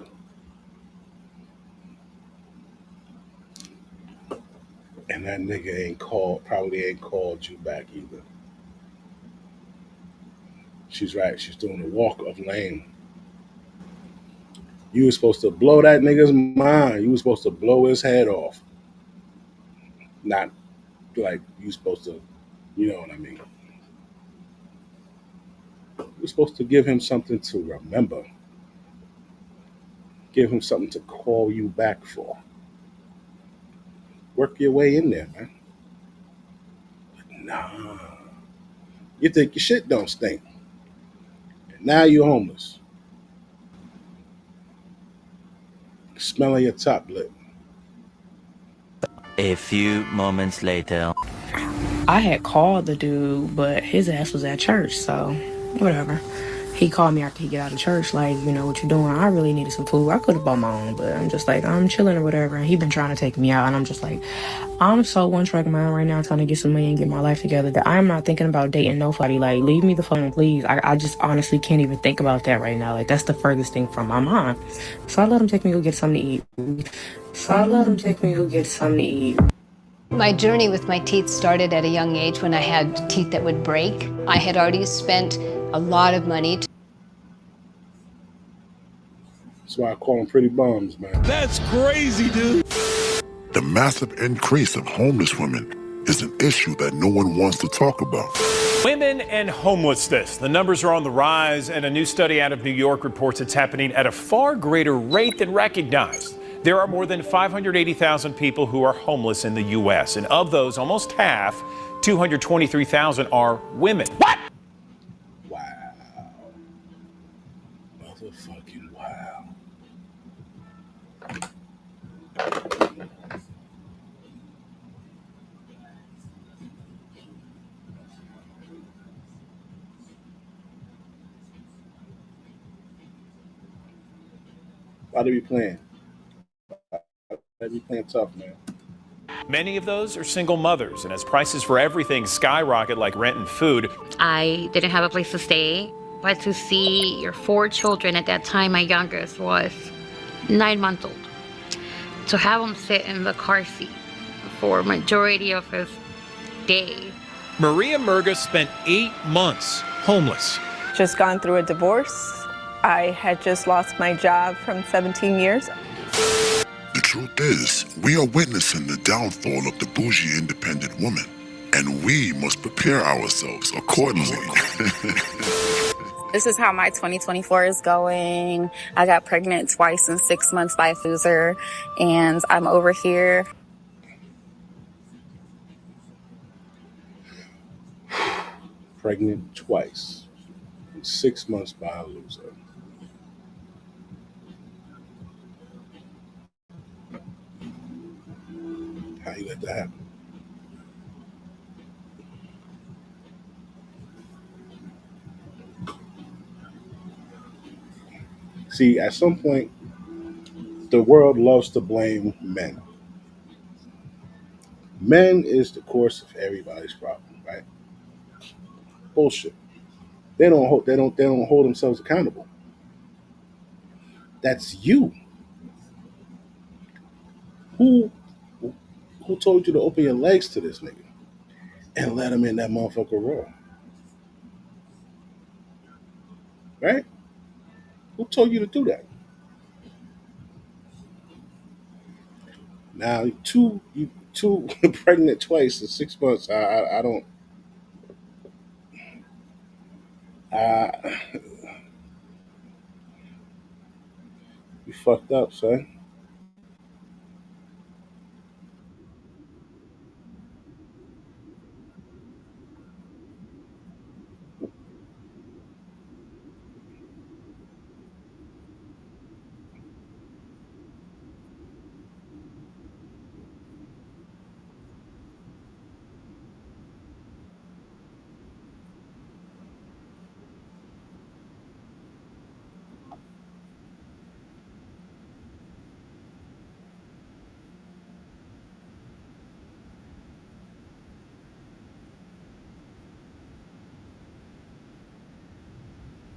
And that nigga probably ain't called you back either. She's right. She's doing the walk of lame. You were supposed to blow that nigga's mind. You were supposed to blow his head off. Not like you supposed to, you know what I mean. You're supposed to give him something to remember. Give him something to call you back for. Work your way in there, man. Nah. You think your shit don't stink. And now you're homeless. Smelling your top lip. A few moments later. I had called the dude, but his ass was at church, so whatever. He called me after he get out of church, like, you know, what you doing? I really needed some food. I could have bought my own, but I'm just like, I'm chilling or whatever. And he been trying to take me out, and I'm just like, I'm so one track mind right now, trying to get some money and get my life together, that I'm not thinking about dating nobody. Like, leave me the phone, please. I just honestly can't even think about that right now. Like, that's the furthest thing from my mind. So I let him take me to go get something to eat. My journey with my teeth started at a young age when I had teeth that would break. I had already spent a lot of money. That's why I call them pretty bums, man. That's crazy, dude. The massive increase of homeless women is an issue that no one wants to talk about. Women and homelessness. The numbers are on the rise, and a new study out of New York reports it's happening at a far greater rate than recognized. There are more than 580,000 people who are homeless in the U.S., and of those, almost half, 223,000, are women. What? Wow. Motherfucking wow. Why do we playing? Why be playing tough, man? Many of those are single mothers, and as prices for everything skyrocket, like rent and food. I didn't have a place to stay, but to see your 4 children at that time, my youngest was 9 months old, to have him sit in the car seat for majority of his day. Maria Murga spent 8 months homeless. Just gone through a divorce. I had just lost my job from 17 years. The truth is, we are witnessing the downfall of the bougie independent woman, and we must prepare ourselves accordingly. This is how my 2024 is going. I got pregnant twice in 6 months by a loser, and I'm over here. Pregnant twice in 6 months by a loser. How you let that happen? See, at some point, the world loves to blame men. Men is the course of everybody's problem, right? Bullshit. They don't hold themselves accountable. That's you. Who who told you to open your legs to this nigga and let him in that motherfucker raw? Right? Who told you to do that? Now you two pregnant twice in 6 months. I don't I you fucked up, son.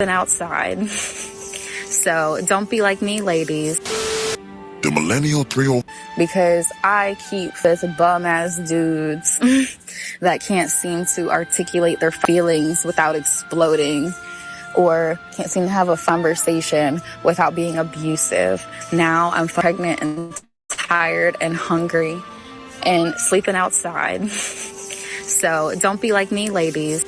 Outside. So don't be like me, ladies. The Millennial 30 Because I keep with bum ass dudes that can't seem to articulate their feelings without exploding, or can't seem to have a conversation without being abusive. Now I'm pregnant and tired and hungry and sleeping outside. So don't be like me, ladies.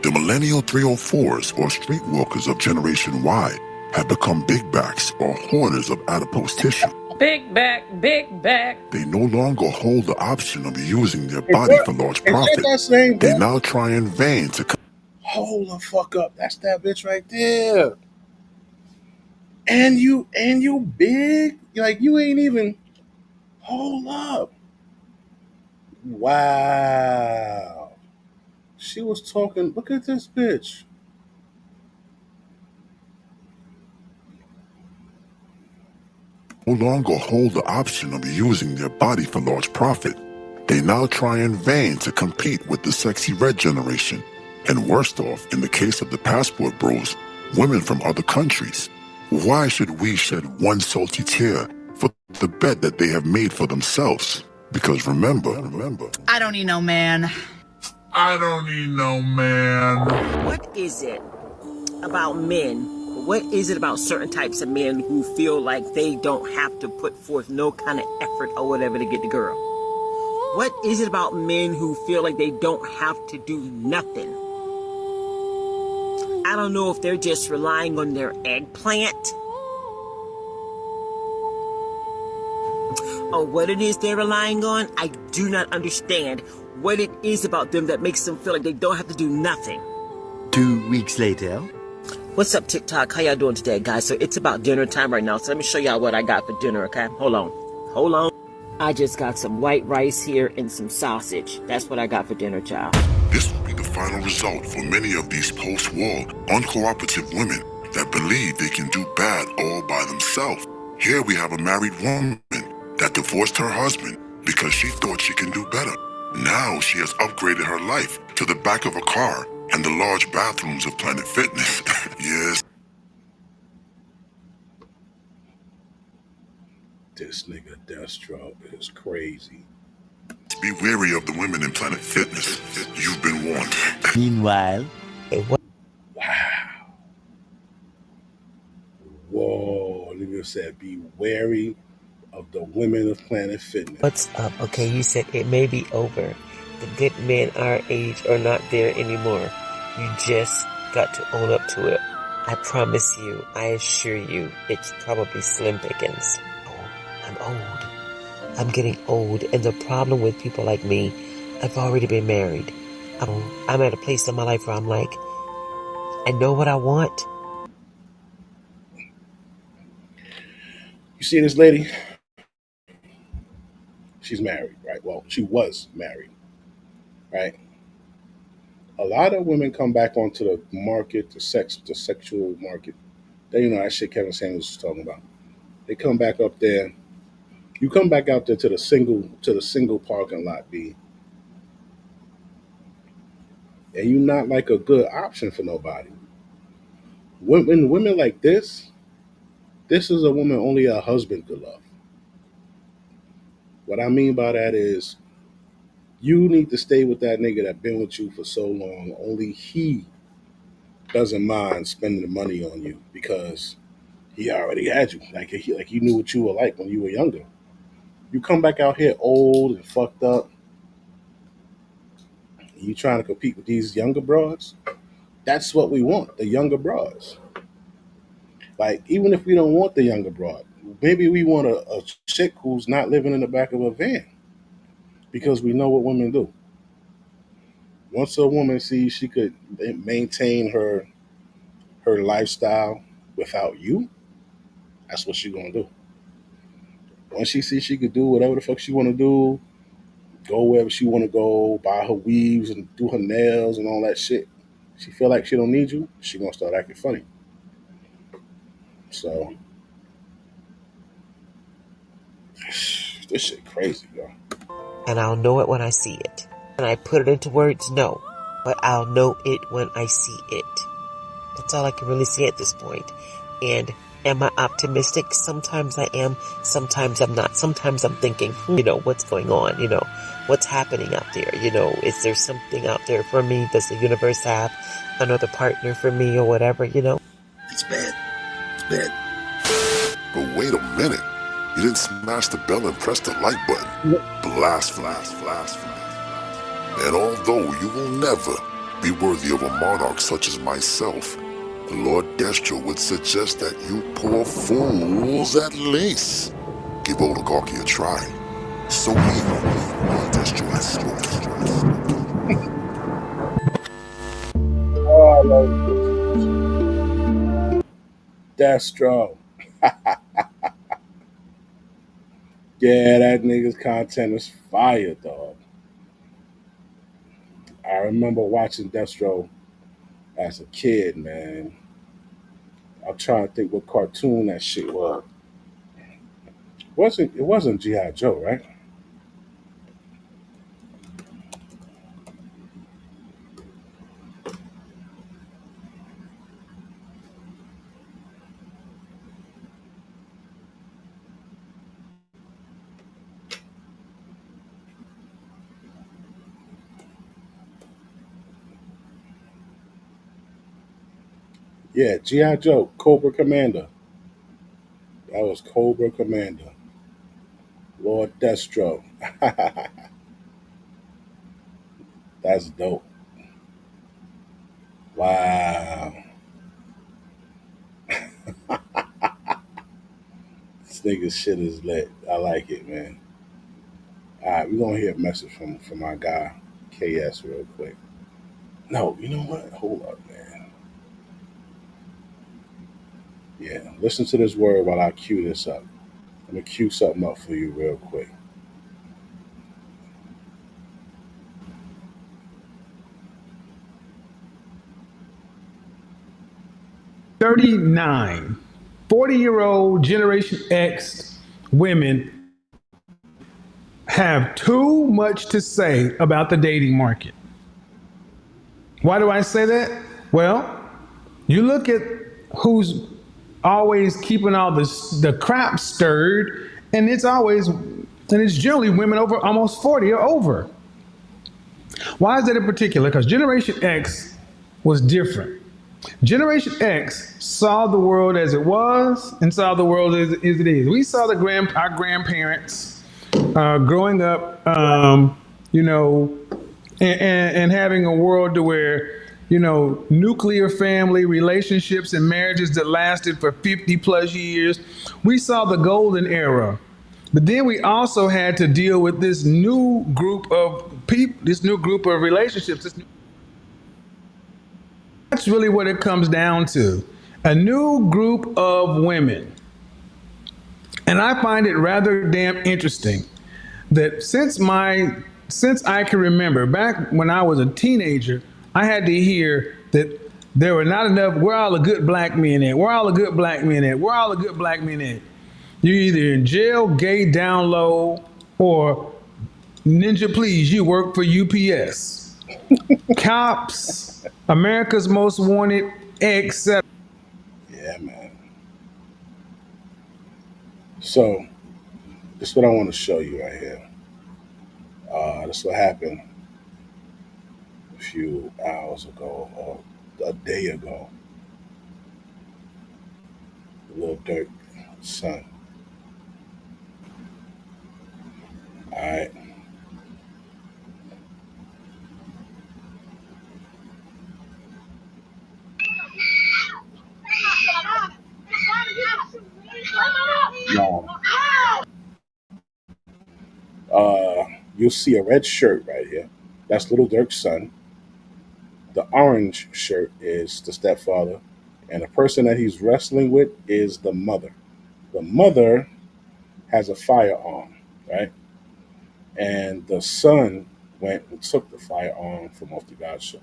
The Millennial 304s, or streetwalkers of Generation Y, have become big backs or hoarders of adipose tissue. Big back, big back. They no longer hold the option of using their Is body that, for large is that profit. that same They bitch? now try in vain to Hold the fuck up. That's that bitch right there. And you big? Like you ain't even hold up. Wow. She was talking. Look at this bitch. no longer hold the option of using their body for large profit. They now try in vain to compete with the sexy red generation. And worst off, in the case of the passport bros, women from other countries. Why should we shed one salty tear for the bet that they have made for themselves? Because remember, I don't need no man. I don't need no man. What is it about men? What is it about certain types of men who feel like they don't have to put forth no kind of effort or whatever to get the girl? What is it about men who feel like they don't have to do nothing? I don't know if they're just relying on their eggplant or what it is they're relying on. I do not understand what it is about them that makes them feel like they don't have to do nothing. 2 weeks later. What's up, TikTok? How y'all doing today, guys? So it's about dinner time right now, so let me show y'all what I got for dinner, okay? Hold on. I just got some white rice here and some sausage. That's what I got for dinner, child. This will be the final result for many of these post-war, uncooperative women that believe they can do bad all by themselves. Here we have a married woman that divorced her husband because she thought she can do better. Now she has upgraded her life to the back of a car and the large bathrooms of Planet Fitness. Yes. This nigga Deathstroke is crazy. Be wary of the women in Planet Fitness. You've been warned. Meanwhile, Whoa, nigga said be wary of the women of Planet Fitness. What's up? Okay, you said it may be over. The good men our age are not there anymore. You just got to own up to it. I promise you, I assure you, it's probably slim pickings. Oh, I'm old. I'm getting old, and the problem with people like me, I've already been married. I'm at a place in my life where I'm like, I know what I want. You see this lady? she's married, right? Well, she was married, right? A lot of women come back onto the market, the sexual market. They, that shit Kevin Samuels was talking about. They come back up there. You come back out there to the single parking lot, B, and you're not like a good option for nobody. Women like this is a woman only a husband could love. What I mean by that is you need to stay with that nigga that been with you for so long. Only he doesn't mind spending the money on you because he already had you. Like he knew what you were like when you were younger. You come back out here old and fucked up. And you trying to compete with these younger broads. That's what we want, the younger broads. Like even if we don't want the younger broad, maybe we want a chick who's not living in the back of a van because we know what women do. Once a woman sees she could maintain her lifestyle without you, that's what she's gonna do. Once she sees she could do whatever the fuck she want to do, go wherever she want to go, buy her weaves and do her nails and all that shit. She feel like she don't need you, she gonna start acting funny. So this shit crazy, yo. And I'll know it when I see it. And I put it into words, no. But I'll know it when I see it. That's all I can really say at this point. And am I optimistic? Sometimes I am, sometimes I'm not. Sometimes I'm thinking, what's going on? What's happening out there? Is there something out there for me? Does the universe have another partner for me or whatever, It's bad. It's bad. But wait a minute. You didn't smash the bell and press the like button. Blasphemy. And although you will never be worthy of a monarch such as myself, the Lord Destro would suggest that you poor fools at least give oligarchy a try. So evil, Destro has spoken. Destro. Yeah, that nigga's content is fire, dog. I remember watching Destro as a kid, man. I'm trying to think what cartoon that shit was. It wasn't G.I. Joe, right? Yeah, G.I. Joe, Cobra Commander. That was Cobra Commander. Lord Destro. That's dope. Wow. This nigga's shit is lit. I like it, man. All right, we're going to hear a message from our guy, KS, real quick. No, you know what? Hold up, man. Yeah, listen to this word while I cue this up. I'm going to cue something up for you real quick. "39 40-year-old Generation X women have too much to say about the dating market." Why do I say that? Well, you look at who's always keeping all the crap stirred, and it's generally women over almost 40 or over. Why is that in particular? Because Generation X was different. Generation X saw the world as it was and saw the world as it is. We saw our grandparents growing up, and having a world to where, nuclear family relationships and marriages that lasted for 50 plus years. We saw the golden era. But then we also had to deal with this new group of people, this new group of relationships. That's really what it comes down to. A new group of women. And I find it rather damn interesting that since I can remember, back when I was a teenager, I had to hear that there were not enough. Where all the good black men at? Where all the good black men at? Where all the good black men at? You're either in jail, gay, down low, or ninja, please, you work for UPS. Cops, America's Most Wanted, etc. Yeah, man. So this is what I want to show you right here. This is what happened a few hours ago or a day ago. Lil Durk son. All right. Now, you'll see a red shirt right here. That's Little Durk's son. The orange shirt is the stepfather, and the person that he's wrestling with is the mother. The mother has a firearm, right? And the son went and took the firearm from off the guy's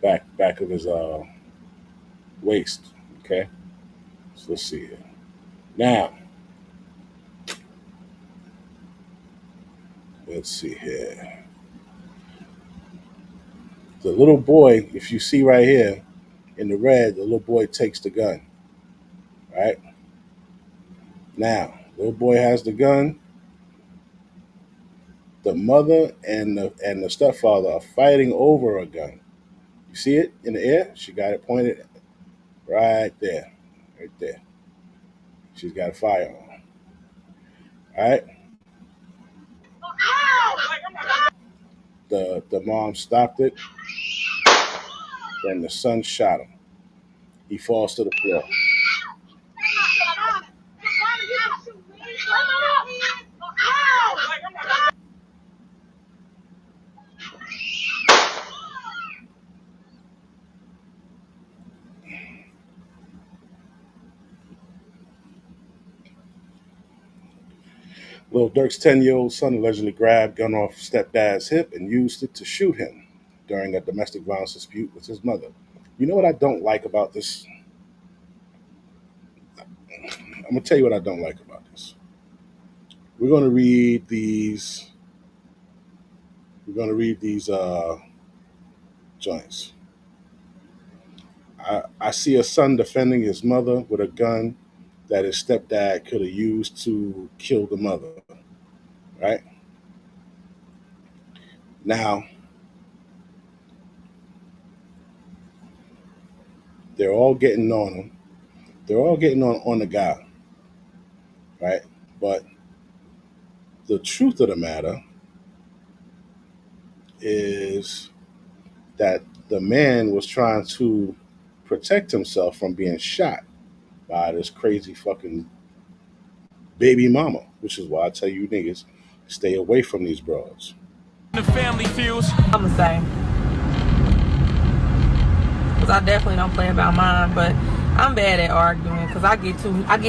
back of his waist. Okay, so let's see here. Now, let's see here. The little boy, if you see right here in the red, the little boy takes the gun. Right now, little boy has the gun. The mother and the stepfather are fighting over a gun. You see it in the air? She got it pointed right there, right there. She's got a firearm. All right. The mom stopped it. Then the son shot him. He falls to the floor. Little Dirk's 10-year-old son allegedly grabbed gun off stepdad's hip and used it to shoot him during a domestic violence dispute with his mother. You know what I don't like about this? I'm gonna tell you what I don't like about this. We're gonna read these. We're gonna read these joints. I see a son defending his mother with a gun that his stepdad could have used to kill the mother. Right now, they're all getting on him. They're all getting on the guy. Right, but the truth of the matter is that the man was trying to protect himself from being shot by this crazy fucking baby mama, which is why I tell you niggas stay away from these broads. The family feels. I'm the same. Cause I definitely don't play about mine, but I'm bad at arguing because I get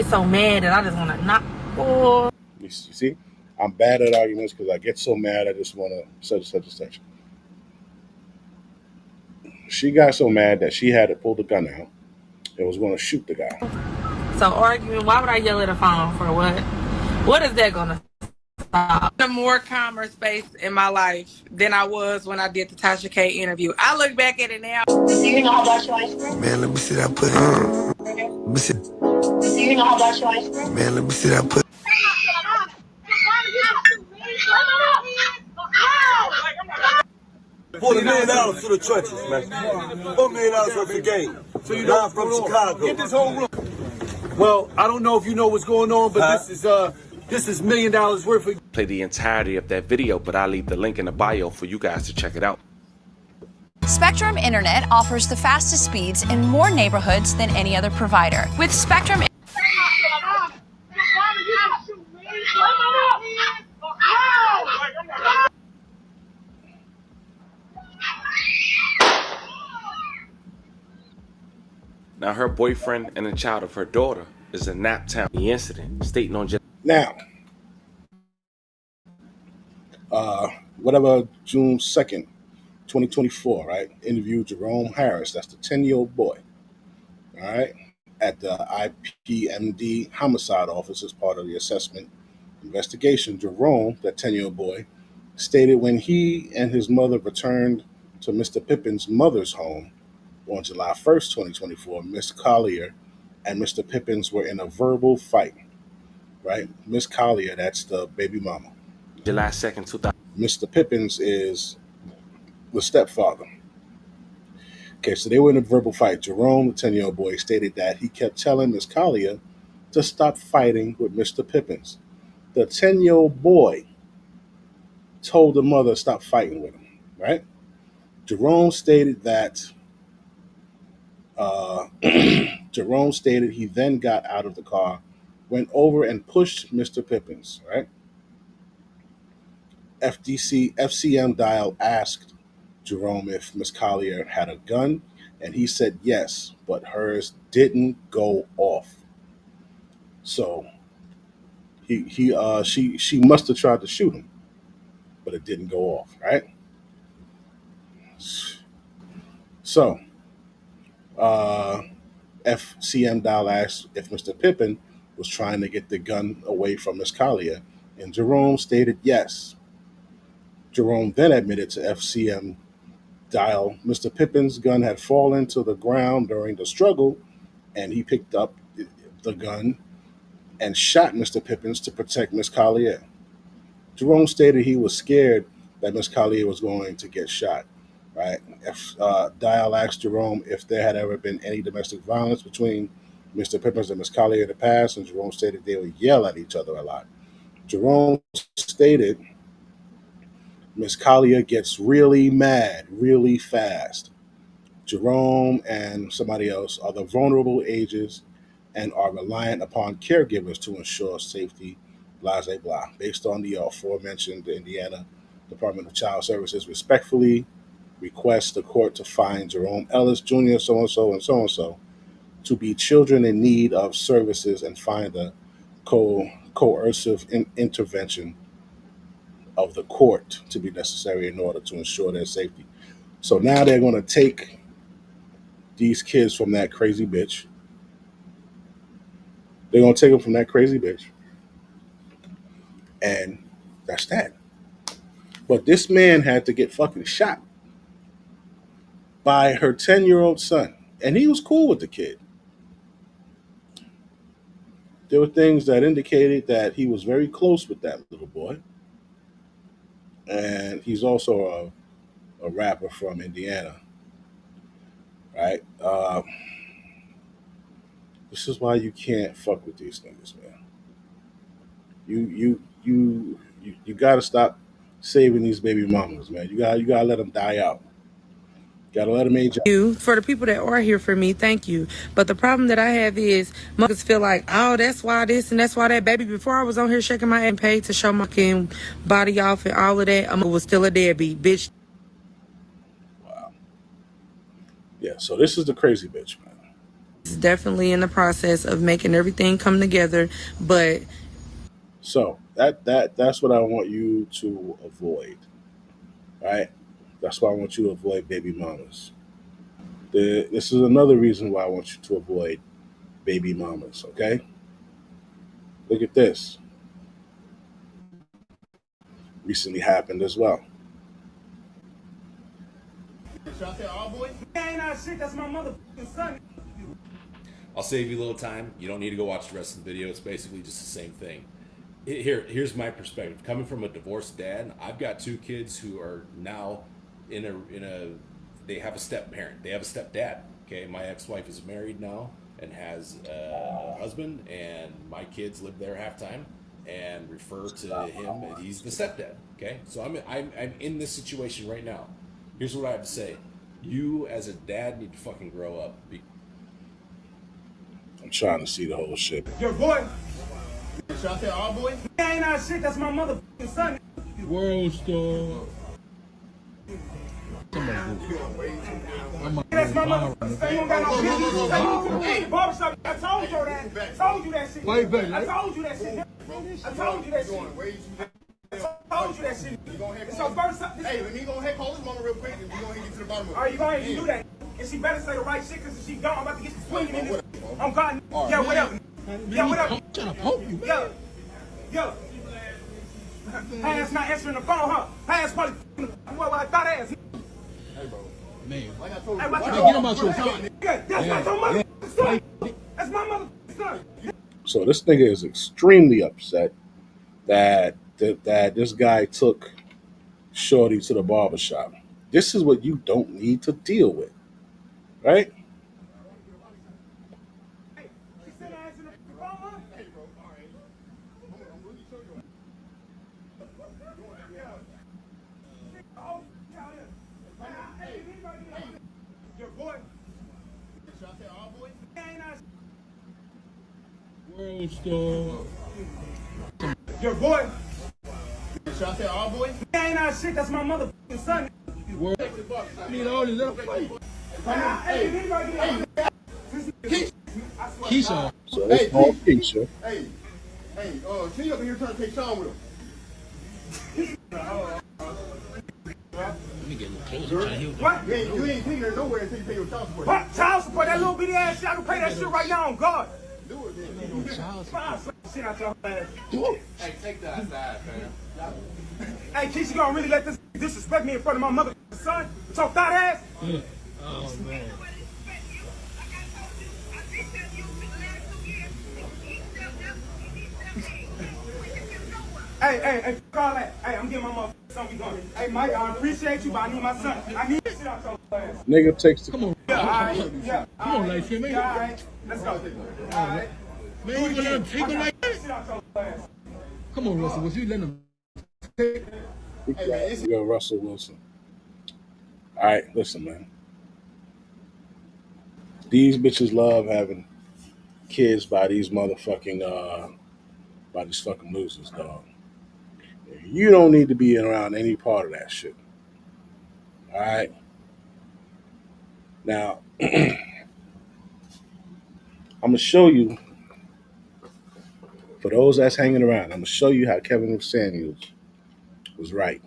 so mad that I just want to knock. Oh. You see, I'm bad at arguments because I get so mad I just want to such and such. She got so mad that she had to pull the gun out and was going to shoot the guy. So arguing, why would I yell at a phone for what? What is that gonna stop? I'm in a more calmer space in my life than I was when I did the Tasha K interview. I look back at it now. Do you know how about your ice cream? Man, let me see that put on. Let me see. Do you know how about your ice cream? Man, let me see that put. $40 million for the trenches, man. $4 million worth of game. So you know I'm from Chicago. Get this whole room. Well, I don't know if you know what's going on, but this is $1 million worth of. Play the entirety of that video, but I'll leave the link in the bio for you guys to check it out. Spectrum Internet offers the fastest speeds in more neighborhoods than any other provider. With Spectrum Now, her boyfriend and the child of her daughter is in Naptown. The incident, stating on just now. June 2nd, 2024, right? Interviewed Jerome Harris, that's the 10-year-old boy, all right, at the IPMD homicide office as part of the assessment investigation. Jerome, that 10-year-old boy, stated when he and his mother returned to Mr. Pippin's mother's home on July 1st, 2024, Miss Collier and Mr. Pippins were in a verbal fight, right? Miss Collier, that's the baby mama. July 2nd, 2000. Mr. Pippins is the stepfather. Okay, so they were in a verbal fight. Jerome, the 10-year-old boy, stated that he kept telling Miss Collier to stop fighting with Mr. Pippins. The 10-year-old boy told the mother to stop fighting with him, right? Jerome stated that Jerome stated he then got out of the car, went over and pushed Mr. Pippins, right? FCM dial asked Jerome if Miss Collier had a gun, and he said yes, but hers didn't go off. So she must have tried to shoot him, but it didn't go off, right? So FCM dial asked if Mr. Pippin was trying to get the gun away from Miss Collier, and Jerome stated yes. Jerome then admitted to FCM dial Mr. Pippin's gun had fallen to the ground during the struggle, and he picked up the gun and shot Mr. Pippins to protect Miss Collier. Jerome stated he was scared that Miss Collier was going to get shot. Right? Dial asked Jerome if there had ever been any domestic violence between Mr. Pippins and Miss Collier in the past, and Jerome stated they would yell at each other a lot. Jerome stated Miss Collier gets really mad really fast. Jerome and somebody else are the vulnerable ages and are reliant upon caregivers to ensure safety, blah, blah, blah. Based on the aforementioned, the Indiana Department of Child Services respectfully requests the court to find Jerome Ellis Jr., so-and-so, and so-and-so to be children in need of services and find the coercive intervention of the court to be necessary in order to ensure their safety. So now they're going to take these kids from that crazy bitch. They're going to take them from that crazy bitch. And that's that. But this man had to get fucking shot by her 10-year-old son. And he was cool with the kid. There were things that indicated that he was very close with that little boy. And he's also a rapper from Indiana. Right? This is why you can't fuck with these niggas, man. You gotta stop saving these baby mamas, man. You gotta let them die out. Gotta let them age out. You, for the people that are here for me, thank you. But the problem that I have is mothers feel like, oh, that's why this and that's why that. Baby, before I was on here shaking my head and paid to show my fucking body off and all of that, I was still a deadbeat, bitch. Wow. Yeah, so this is the crazy bitch, man. It's definitely in the process of making everything come together, but so that's what I want you to avoid. Right? That's why I want you to avoid baby mamas. This is another reason why I want you to avoid baby mamas, okay? Look at this. Recently happened as well. I'll save you a little time. You don't need to go watch the rest of the video. It's basically just the same thing. Here's my perspective. Coming from a divorced dad, I've got two kids who are now in a they have a step parent. They have a stepdad. Okay, my ex-wife is married now and has a husband, and my kids live there half time and refer to him as he's the stepdad. Okay, so I'm in this situation right now. Here's what I have to say: you as a dad need to fucking grow up. I'm trying to see the whole shit. Your boy. Should I say our boy? Ain't not shit. That's my motherfucking son. World star. That's my motherfucking. You don't got no business. Hey, barbershop. I told you that. I told you that shit. I told you that shit. I told you that shit. I told told you that shit. It's your first time. Hey, let me go ahead and call his mama real quick, and we go ahead and get to the bottom of it. All right, you go ahead and do that. And she better say the right shit, because if she don't, I'm about to get you swinging in this. I'm God. Yeah, whatever. Yeah, whatever. I'm trying to poke you. Yo. Hey, that's not answering the phone, huh? Hey, that's probably what I thought ass. Hey, bro. Man. Like I told you. Hey, what you get him out your phone. That's not your mother son. That's my mother son. So this nigga is extremely upset that this guy took Shorty to the barbershop. This is what you don't need to deal with, right? World Star. Your boy. Should I say all boys? That ain't our shit. That's my motherfucking son. I need all this up. Keisha. So it's called Keisha. Hey, can you up in here trying to take Sean with him? Let me get a little closer. What? You ain't taking her nowhere until you pay your child support. What? Child support? That little bitty ass shit? I can pay that shit right now on God. Do it then. Child support. Shit out your ass. Do it. Hey, take that outside, fam. Hey, Keisha, gonna really let this disrespect me in front of my mother son? So thought ass? Yeah. Oh, man. Hey, call that. Hey, I'm getting my motherfucking son. We going. Hey, Mike, I appreciate you, but I need my son. I need this shit out your ass. Nigga takes the... Come on. Yeah, all right. Yeah. Come on, like, man. Yeah, all right. Let's go. All right. Man, you gonna let him like that? Come on, Russell. Was you letting him take? You got Russell Wilson. All right, listen, man. These bitches love having kids by these motherfucking by these fucking losers, dog. You don't need to be around any part of that shit. All right. Now, I'm gonna show you. For those that's hanging around, I'm gonna show you how Kevin Samuels was right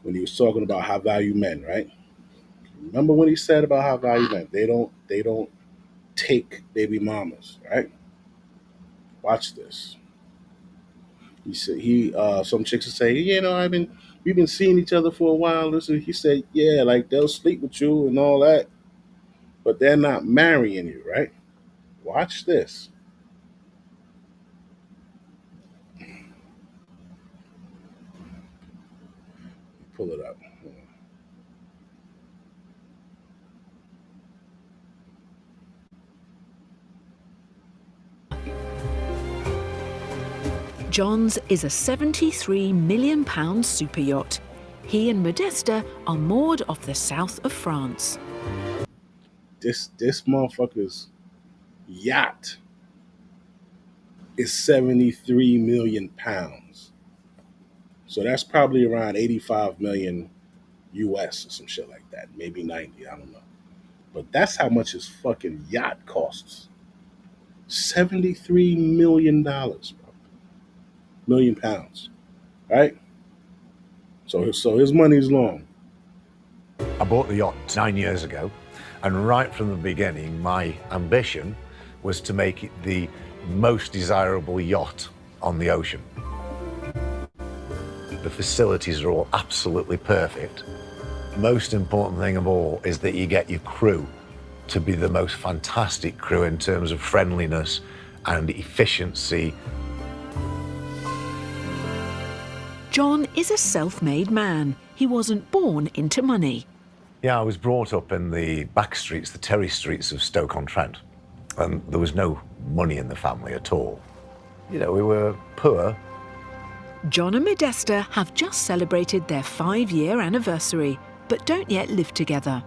when he was talking about high value men, right? Remember when he said about high value men? They don't take baby mamas, right? Watch this. He said some chicks would say, we've been seeing each other for a while. Listen, he said, yeah, like they'll sleep with you and all that, but they're not marrying you, right? Watch this. Pull it up. John's is a £73 million super yacht. He and Modesta are moored off the south of France. This motherfucker's yacht is 73 million pounds. So that's probably around 85 million US or some shit like that. Maybe 90, I don't know. But that's how much his fucking yacht costs. $73 million, bro. Million pounds. Right? So his money's long. I bought the yacht 9 years ago, and right from the beginning, my ambition was to make it the most desirable yacht on the ocean. The facilities are all absolutely perfect. Most important thing of all is that you get your crew to be the most fantastic crew in terms of friendliness and efficiency. John is a self-made man. He wasn't born into money. Yeah, I was brought up in the back streets, the Terry streets of Stoke-on-Trent, and there was no money in the family at all. You know, we were poor. John and Modesta have just celebrated their 5-year anniversary, but don't yet live together.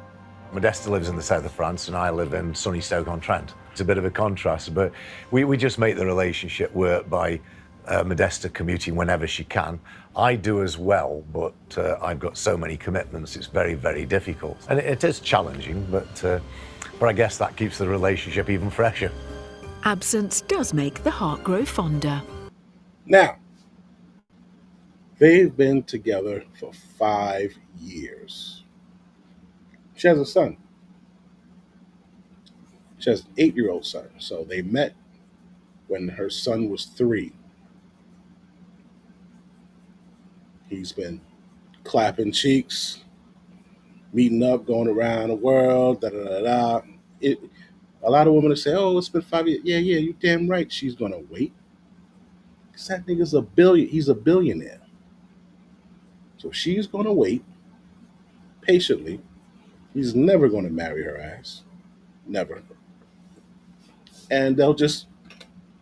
Modesta lives in the south of France and I live in sunny Stoke-on-Trent. It's a bit of a contrast, but we just make the relationship work by Modesta commuting whenever she can. I do as well, but I've got so many commitments, it's very, very difficult. And it is challenging, but I guess that keeps the relationship even fresher. Absence does make the heart grow fonder. Now, They've been together for 5 years. She has a son. She has an 8-year-old son. So they met when her son was 3. He's been clapping cheeks, meeting up, going around the world, da da da da. It, a lot of women will say, "Oh, it's been 5 years." Yeah, yeah, you damn right. She's gonna wait. 'Cause that nigga's a billion. He's a billionaire. So she's gonna wait patiently. He's never gonna marry her ass. Never. And they'll just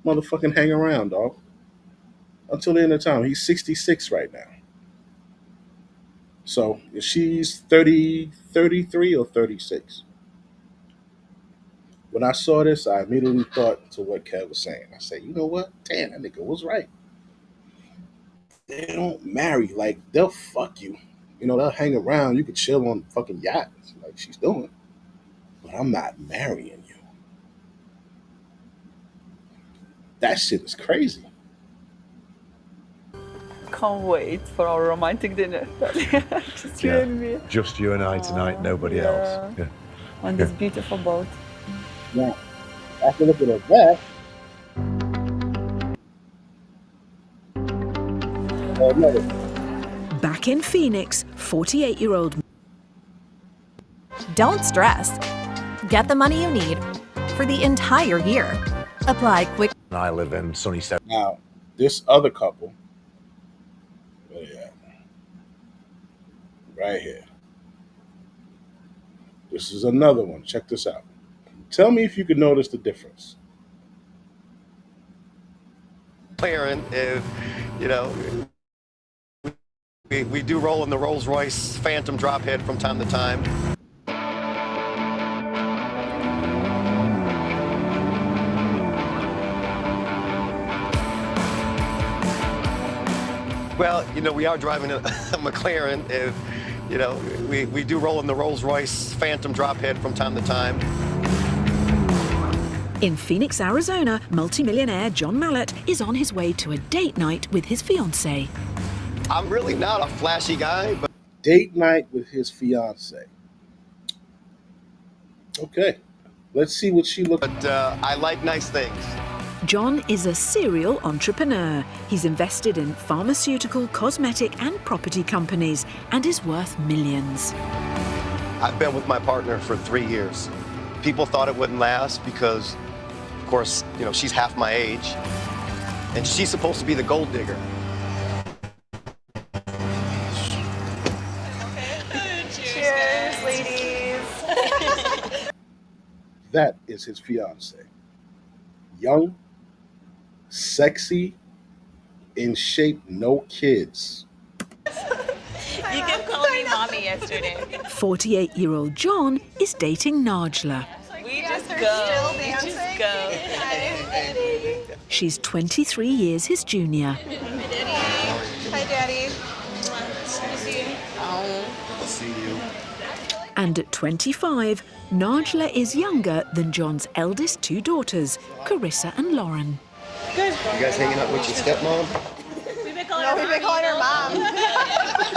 motherfucking hang around, dog. Until the end of time. He's 66 right now. So she's 30, 33 or 36. When I saw this, I immediately thought to what Kev was saying. I said, you know what? Damn, that nigga was right. They don't marry. Like, they'll fuck you. You know, they'll hang around. You could chill on fucking yachts like she's doing. But I'm not marrying you. That shit is crazy. Can't wait for our romantic dinner. Just you Yeah. and me. Just you and I tonight, nobody else. Yeah. On this beautiful boat. Now, after looking at that, Back in Phoenix, 48-year-old. Don't stress. Get the money you need for the entire year. Apply quick. I live in sunny Stoke. now, this other couple, where they at? Right here. This is another one. Check this out. Tell me if you can notice the difference. Clearing if, you know, we do roll in the Rolls Royce Phantom drop head from time to time. Well, you know, we are driving a McLaren if, you know, we do roll in the Rolls Royce Phantom drop head from time to time. In Phoenix, Arizona, multimillionaire John Mallett is on his way to a date night with his fiancée. I'm really not a flashy guy, but... Date night with his fiance. Okay, let's see what she looks. But I like nice things. John is a serial entrepreneur. He's invested in pharmaceutical, cosmetic, and property companies and is worth millions. I've been with my partner for 3 years. People thought it wouldn't last because, of course, you know, she's half my age, and she's supposed to be the gold digger. Cheers, ladies. That is his fiance. Young, sexy, in shape, no kids. You kept calling me mommy yesterday. 48-year-old John is dating Najla. We just go. We just go. She's 23 years his junior. Hi, Daddy. See you. I'll see you. And at 25, Najla is younger than John's eldest 2 daughters, Carissa and Lauren. Good. You guys hanging out with your stepmom? We've been calling her mom.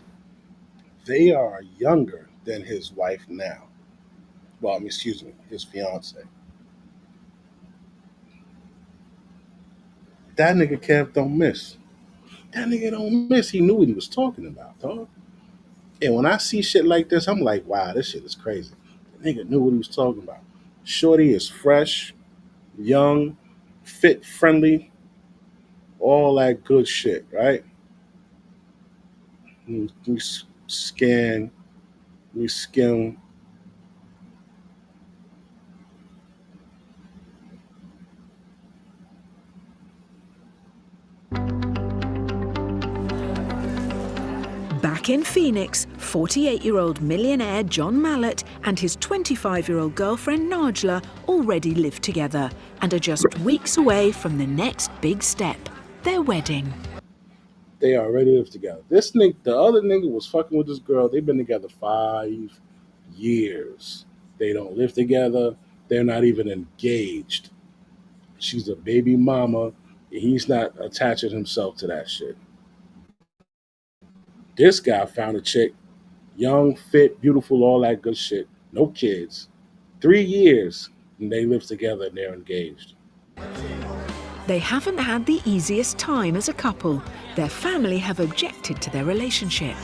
They are younger than his wife now. Well, I mean, excuse me, his fiance. That nigga Kev don't miss. That nigga don't miss. He knew what he was talking about, dog. And when I see shit like this, I'm like, wow, this shit is crazy. The nigga knew what he was talking about. Shorty is fresh, young, fit, friendly, all that good shit, right? We scan, we skim. Back in Phoenix, 48-year-old millionaire John Mallett and his 25-year-old girlfriend Najla already live together and are just weeks away from the next big step, their wedding. They already live together. This nigga, the other nigga was fucking with this girl. They've been together 5 years. They don't live together. They're not even engaged. She's a baby mama. He's not attaching himself to that shit. This guy found a chick, young, fit, beautiful, all that good shit. No kids. 3 years, and they live together and they're engaged. They haven't had the easiest time as a couple. Their family have objected to their relationship.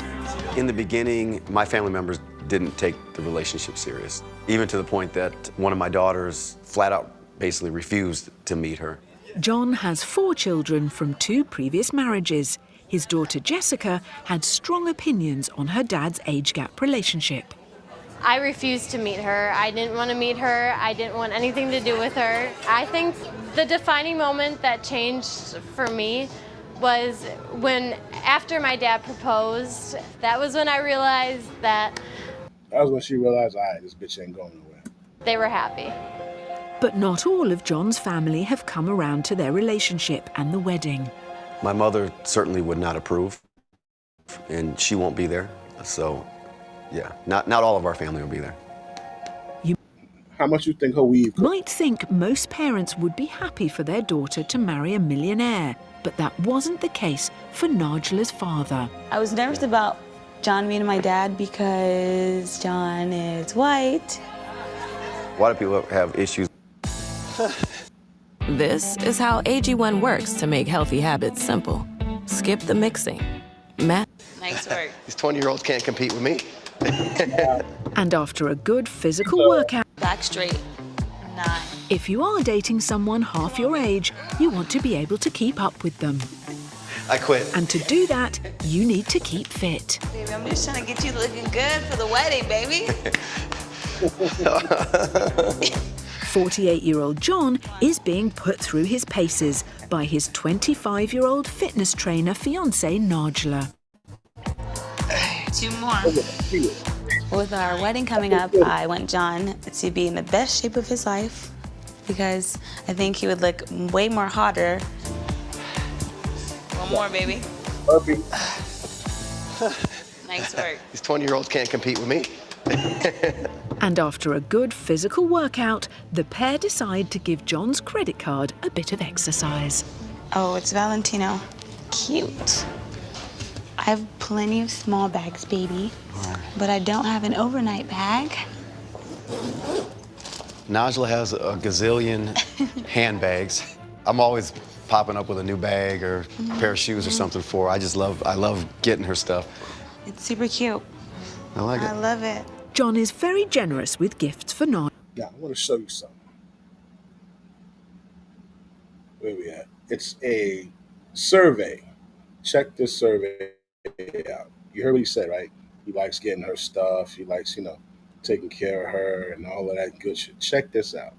In the beginning, my family members didn't take the relationship serious, even to the point that one of my daughters flat out basically refused to meet her. John has 4 children from 2 previous marriages. His daughter Jessica had strong opinions on her dad's age gap relationship. I refused to meet her. I didn't want to meet her. I didn't want anything to do with her. I think the defining moment that changed for me was when, after my dad proposed, that was when I realized that... That was when she realized, all right, this bitch ain't going nowhere. They were happy. But not all of John's family have come around to their relationship and the wedding. My mother certainly would not approve, and she won't be there, so yeah, not all of our family will be there. How much you think her weave? Might think most parents would be happy for their daughter to marry a millionaire, but that wasn't the case for Najla's father. I was nervous about John meeting my dad because John is white. A lot of people have issues. This is how AG1 works to make healthy habits simple. Skip the mixing. Nice work. These 20-year-olds can't compete with me. And after a good physical workout, Back straight. 9. if you are dating someone half your age, you want to be able to keep up with them. I quit. And to do that, you need to keep fit. Baby, I'm just trying to get you looking good for the wedding, baby. 48-year-old John is being put through his paces by his 25-year-old fitness trainer fiancée Najla. 2 more. With our wedding coming up, I want John to be in the best shape of his life because I think he would look way more hotter. 1 more, baby. Nice work. These 20-year-olds can't compete with me. And after a good physical workout, the pair decide to give John's credit card a bit of exercise. Oh, it's Valentino. Cute. I have plenty of small bags, baby, but I don't have an overnight bag. Najla has a gazillion handbags. I'm always popping up with a new bag or a pair of shoes or something for her. I love getting her stuff. It's super cute. I like it. I love it. John is very generous with gifts for Najla. Yeah, I want to show you something. Where we at? It's a survey. Check this survey out. You heard what he said, right? He likes getting her stuff. He likes, taking care of her and all of that good shit. Check this out.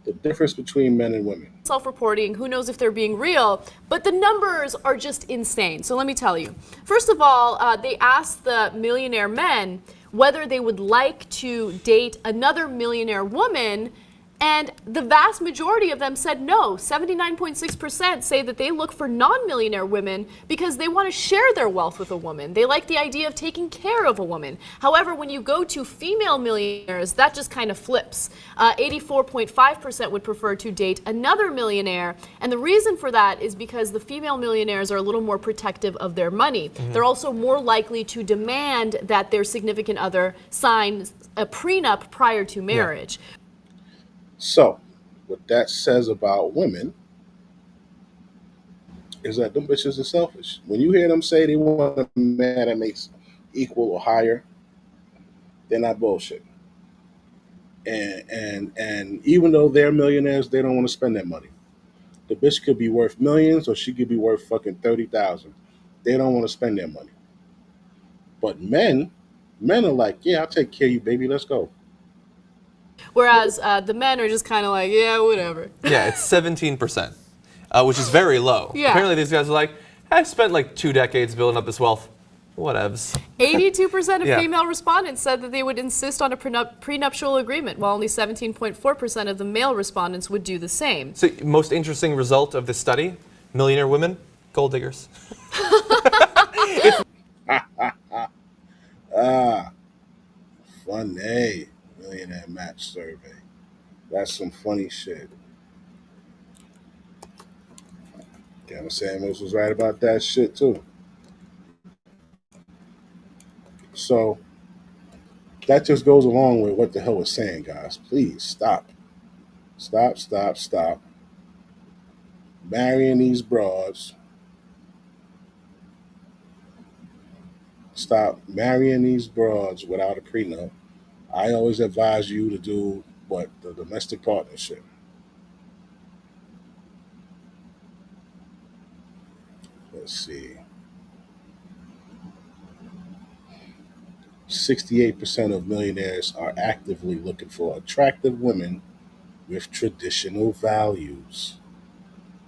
The difference between men and women. Self-reporting, who knows if they're being real, but the numbers are just insane. So let me tell you. First of all, they asked the millionaire men whether they would like to date another millionaire woman, and the vast majority of them said no. 79.6% say that they look for non-millionaire women because they want to share their wealth with a woman. They like the idea of taking care of a woman. However, when you go to female millionaires, that just kind of flips. 84.5% would prefer to date another millionaire, and the reason for that is because the female millionaires are a little more protective of their money. They're also more likely to demand that their significant other sign a prenup prior to marriage. So, what that says about women is that them bitches are selfish. When you hear them say they want a man that makes equal or higher, they're not bullshit. And even though they're millionaires, they don't want to spend that money. The bitch could be worth millions, or she could be worth fucking 30,000. They don't want to spend their money. But men are like, yeah, I'll take care of you, baby. Let's go. Whereas the men are just kind of like, yeah, whatever. Yeah, it's 17%, which is very low. Yeah. Apparently these guys are like, I spent like 2 decades building up this wealth. Whatevs. 82% of Yeah. female respondents said that they would insist on a prenuptial agreement, while only 17.4% of the male respondents would do the same. So, most interesting result of this study, millionaire women, gold diggers. Funny. Millionaire match survey. That's some funny shit. Cameron Samuels was right about that shit too. So that just goes along with what the hell we're saying, guys. Please stop. Stop marrying these broads. Stop marrying these broads without a prenup. I always advise you to do what? The domestic partnership. Let's see. 68% of millionaires are actively looking for attractive women with traditional values.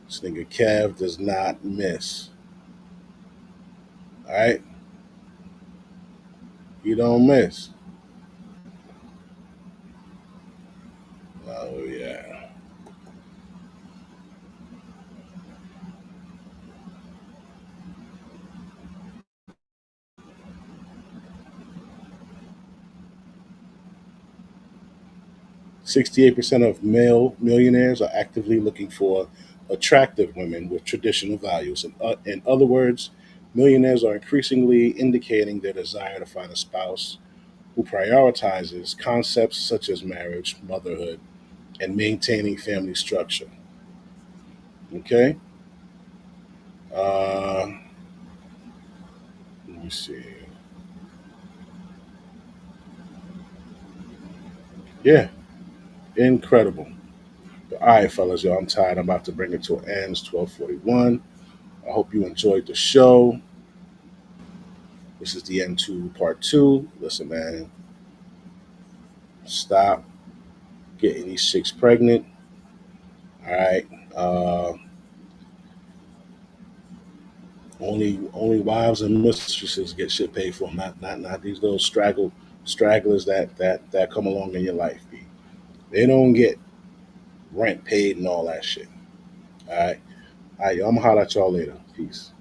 This nigga Kev does not miss. All right? He don't miss. Oh, yeah. 68% of male millionaires are actively looking for attractive women with traditional values. In other words, millionaires are increasingly indicating their desire to find a spouse who prioritizes concepts such as marriage, motherhood, and maintaining family structure. Okay? Let me see. Yeah, incredible. But all right, fellas, y'all, I'm tired. I'm about to bring it to an end. It's 12:41. I hope you enjoyed the show. This is the end to part two. Listen, man, stop getting these chicks pregnant. All right. Uh, only wives and mistresses get shit paid for. Not these little stragglers that come along in your life. B. They don't get rent paid and all that shit. All right. All right, y'all. I'm gonna holler at y'all later. Peace.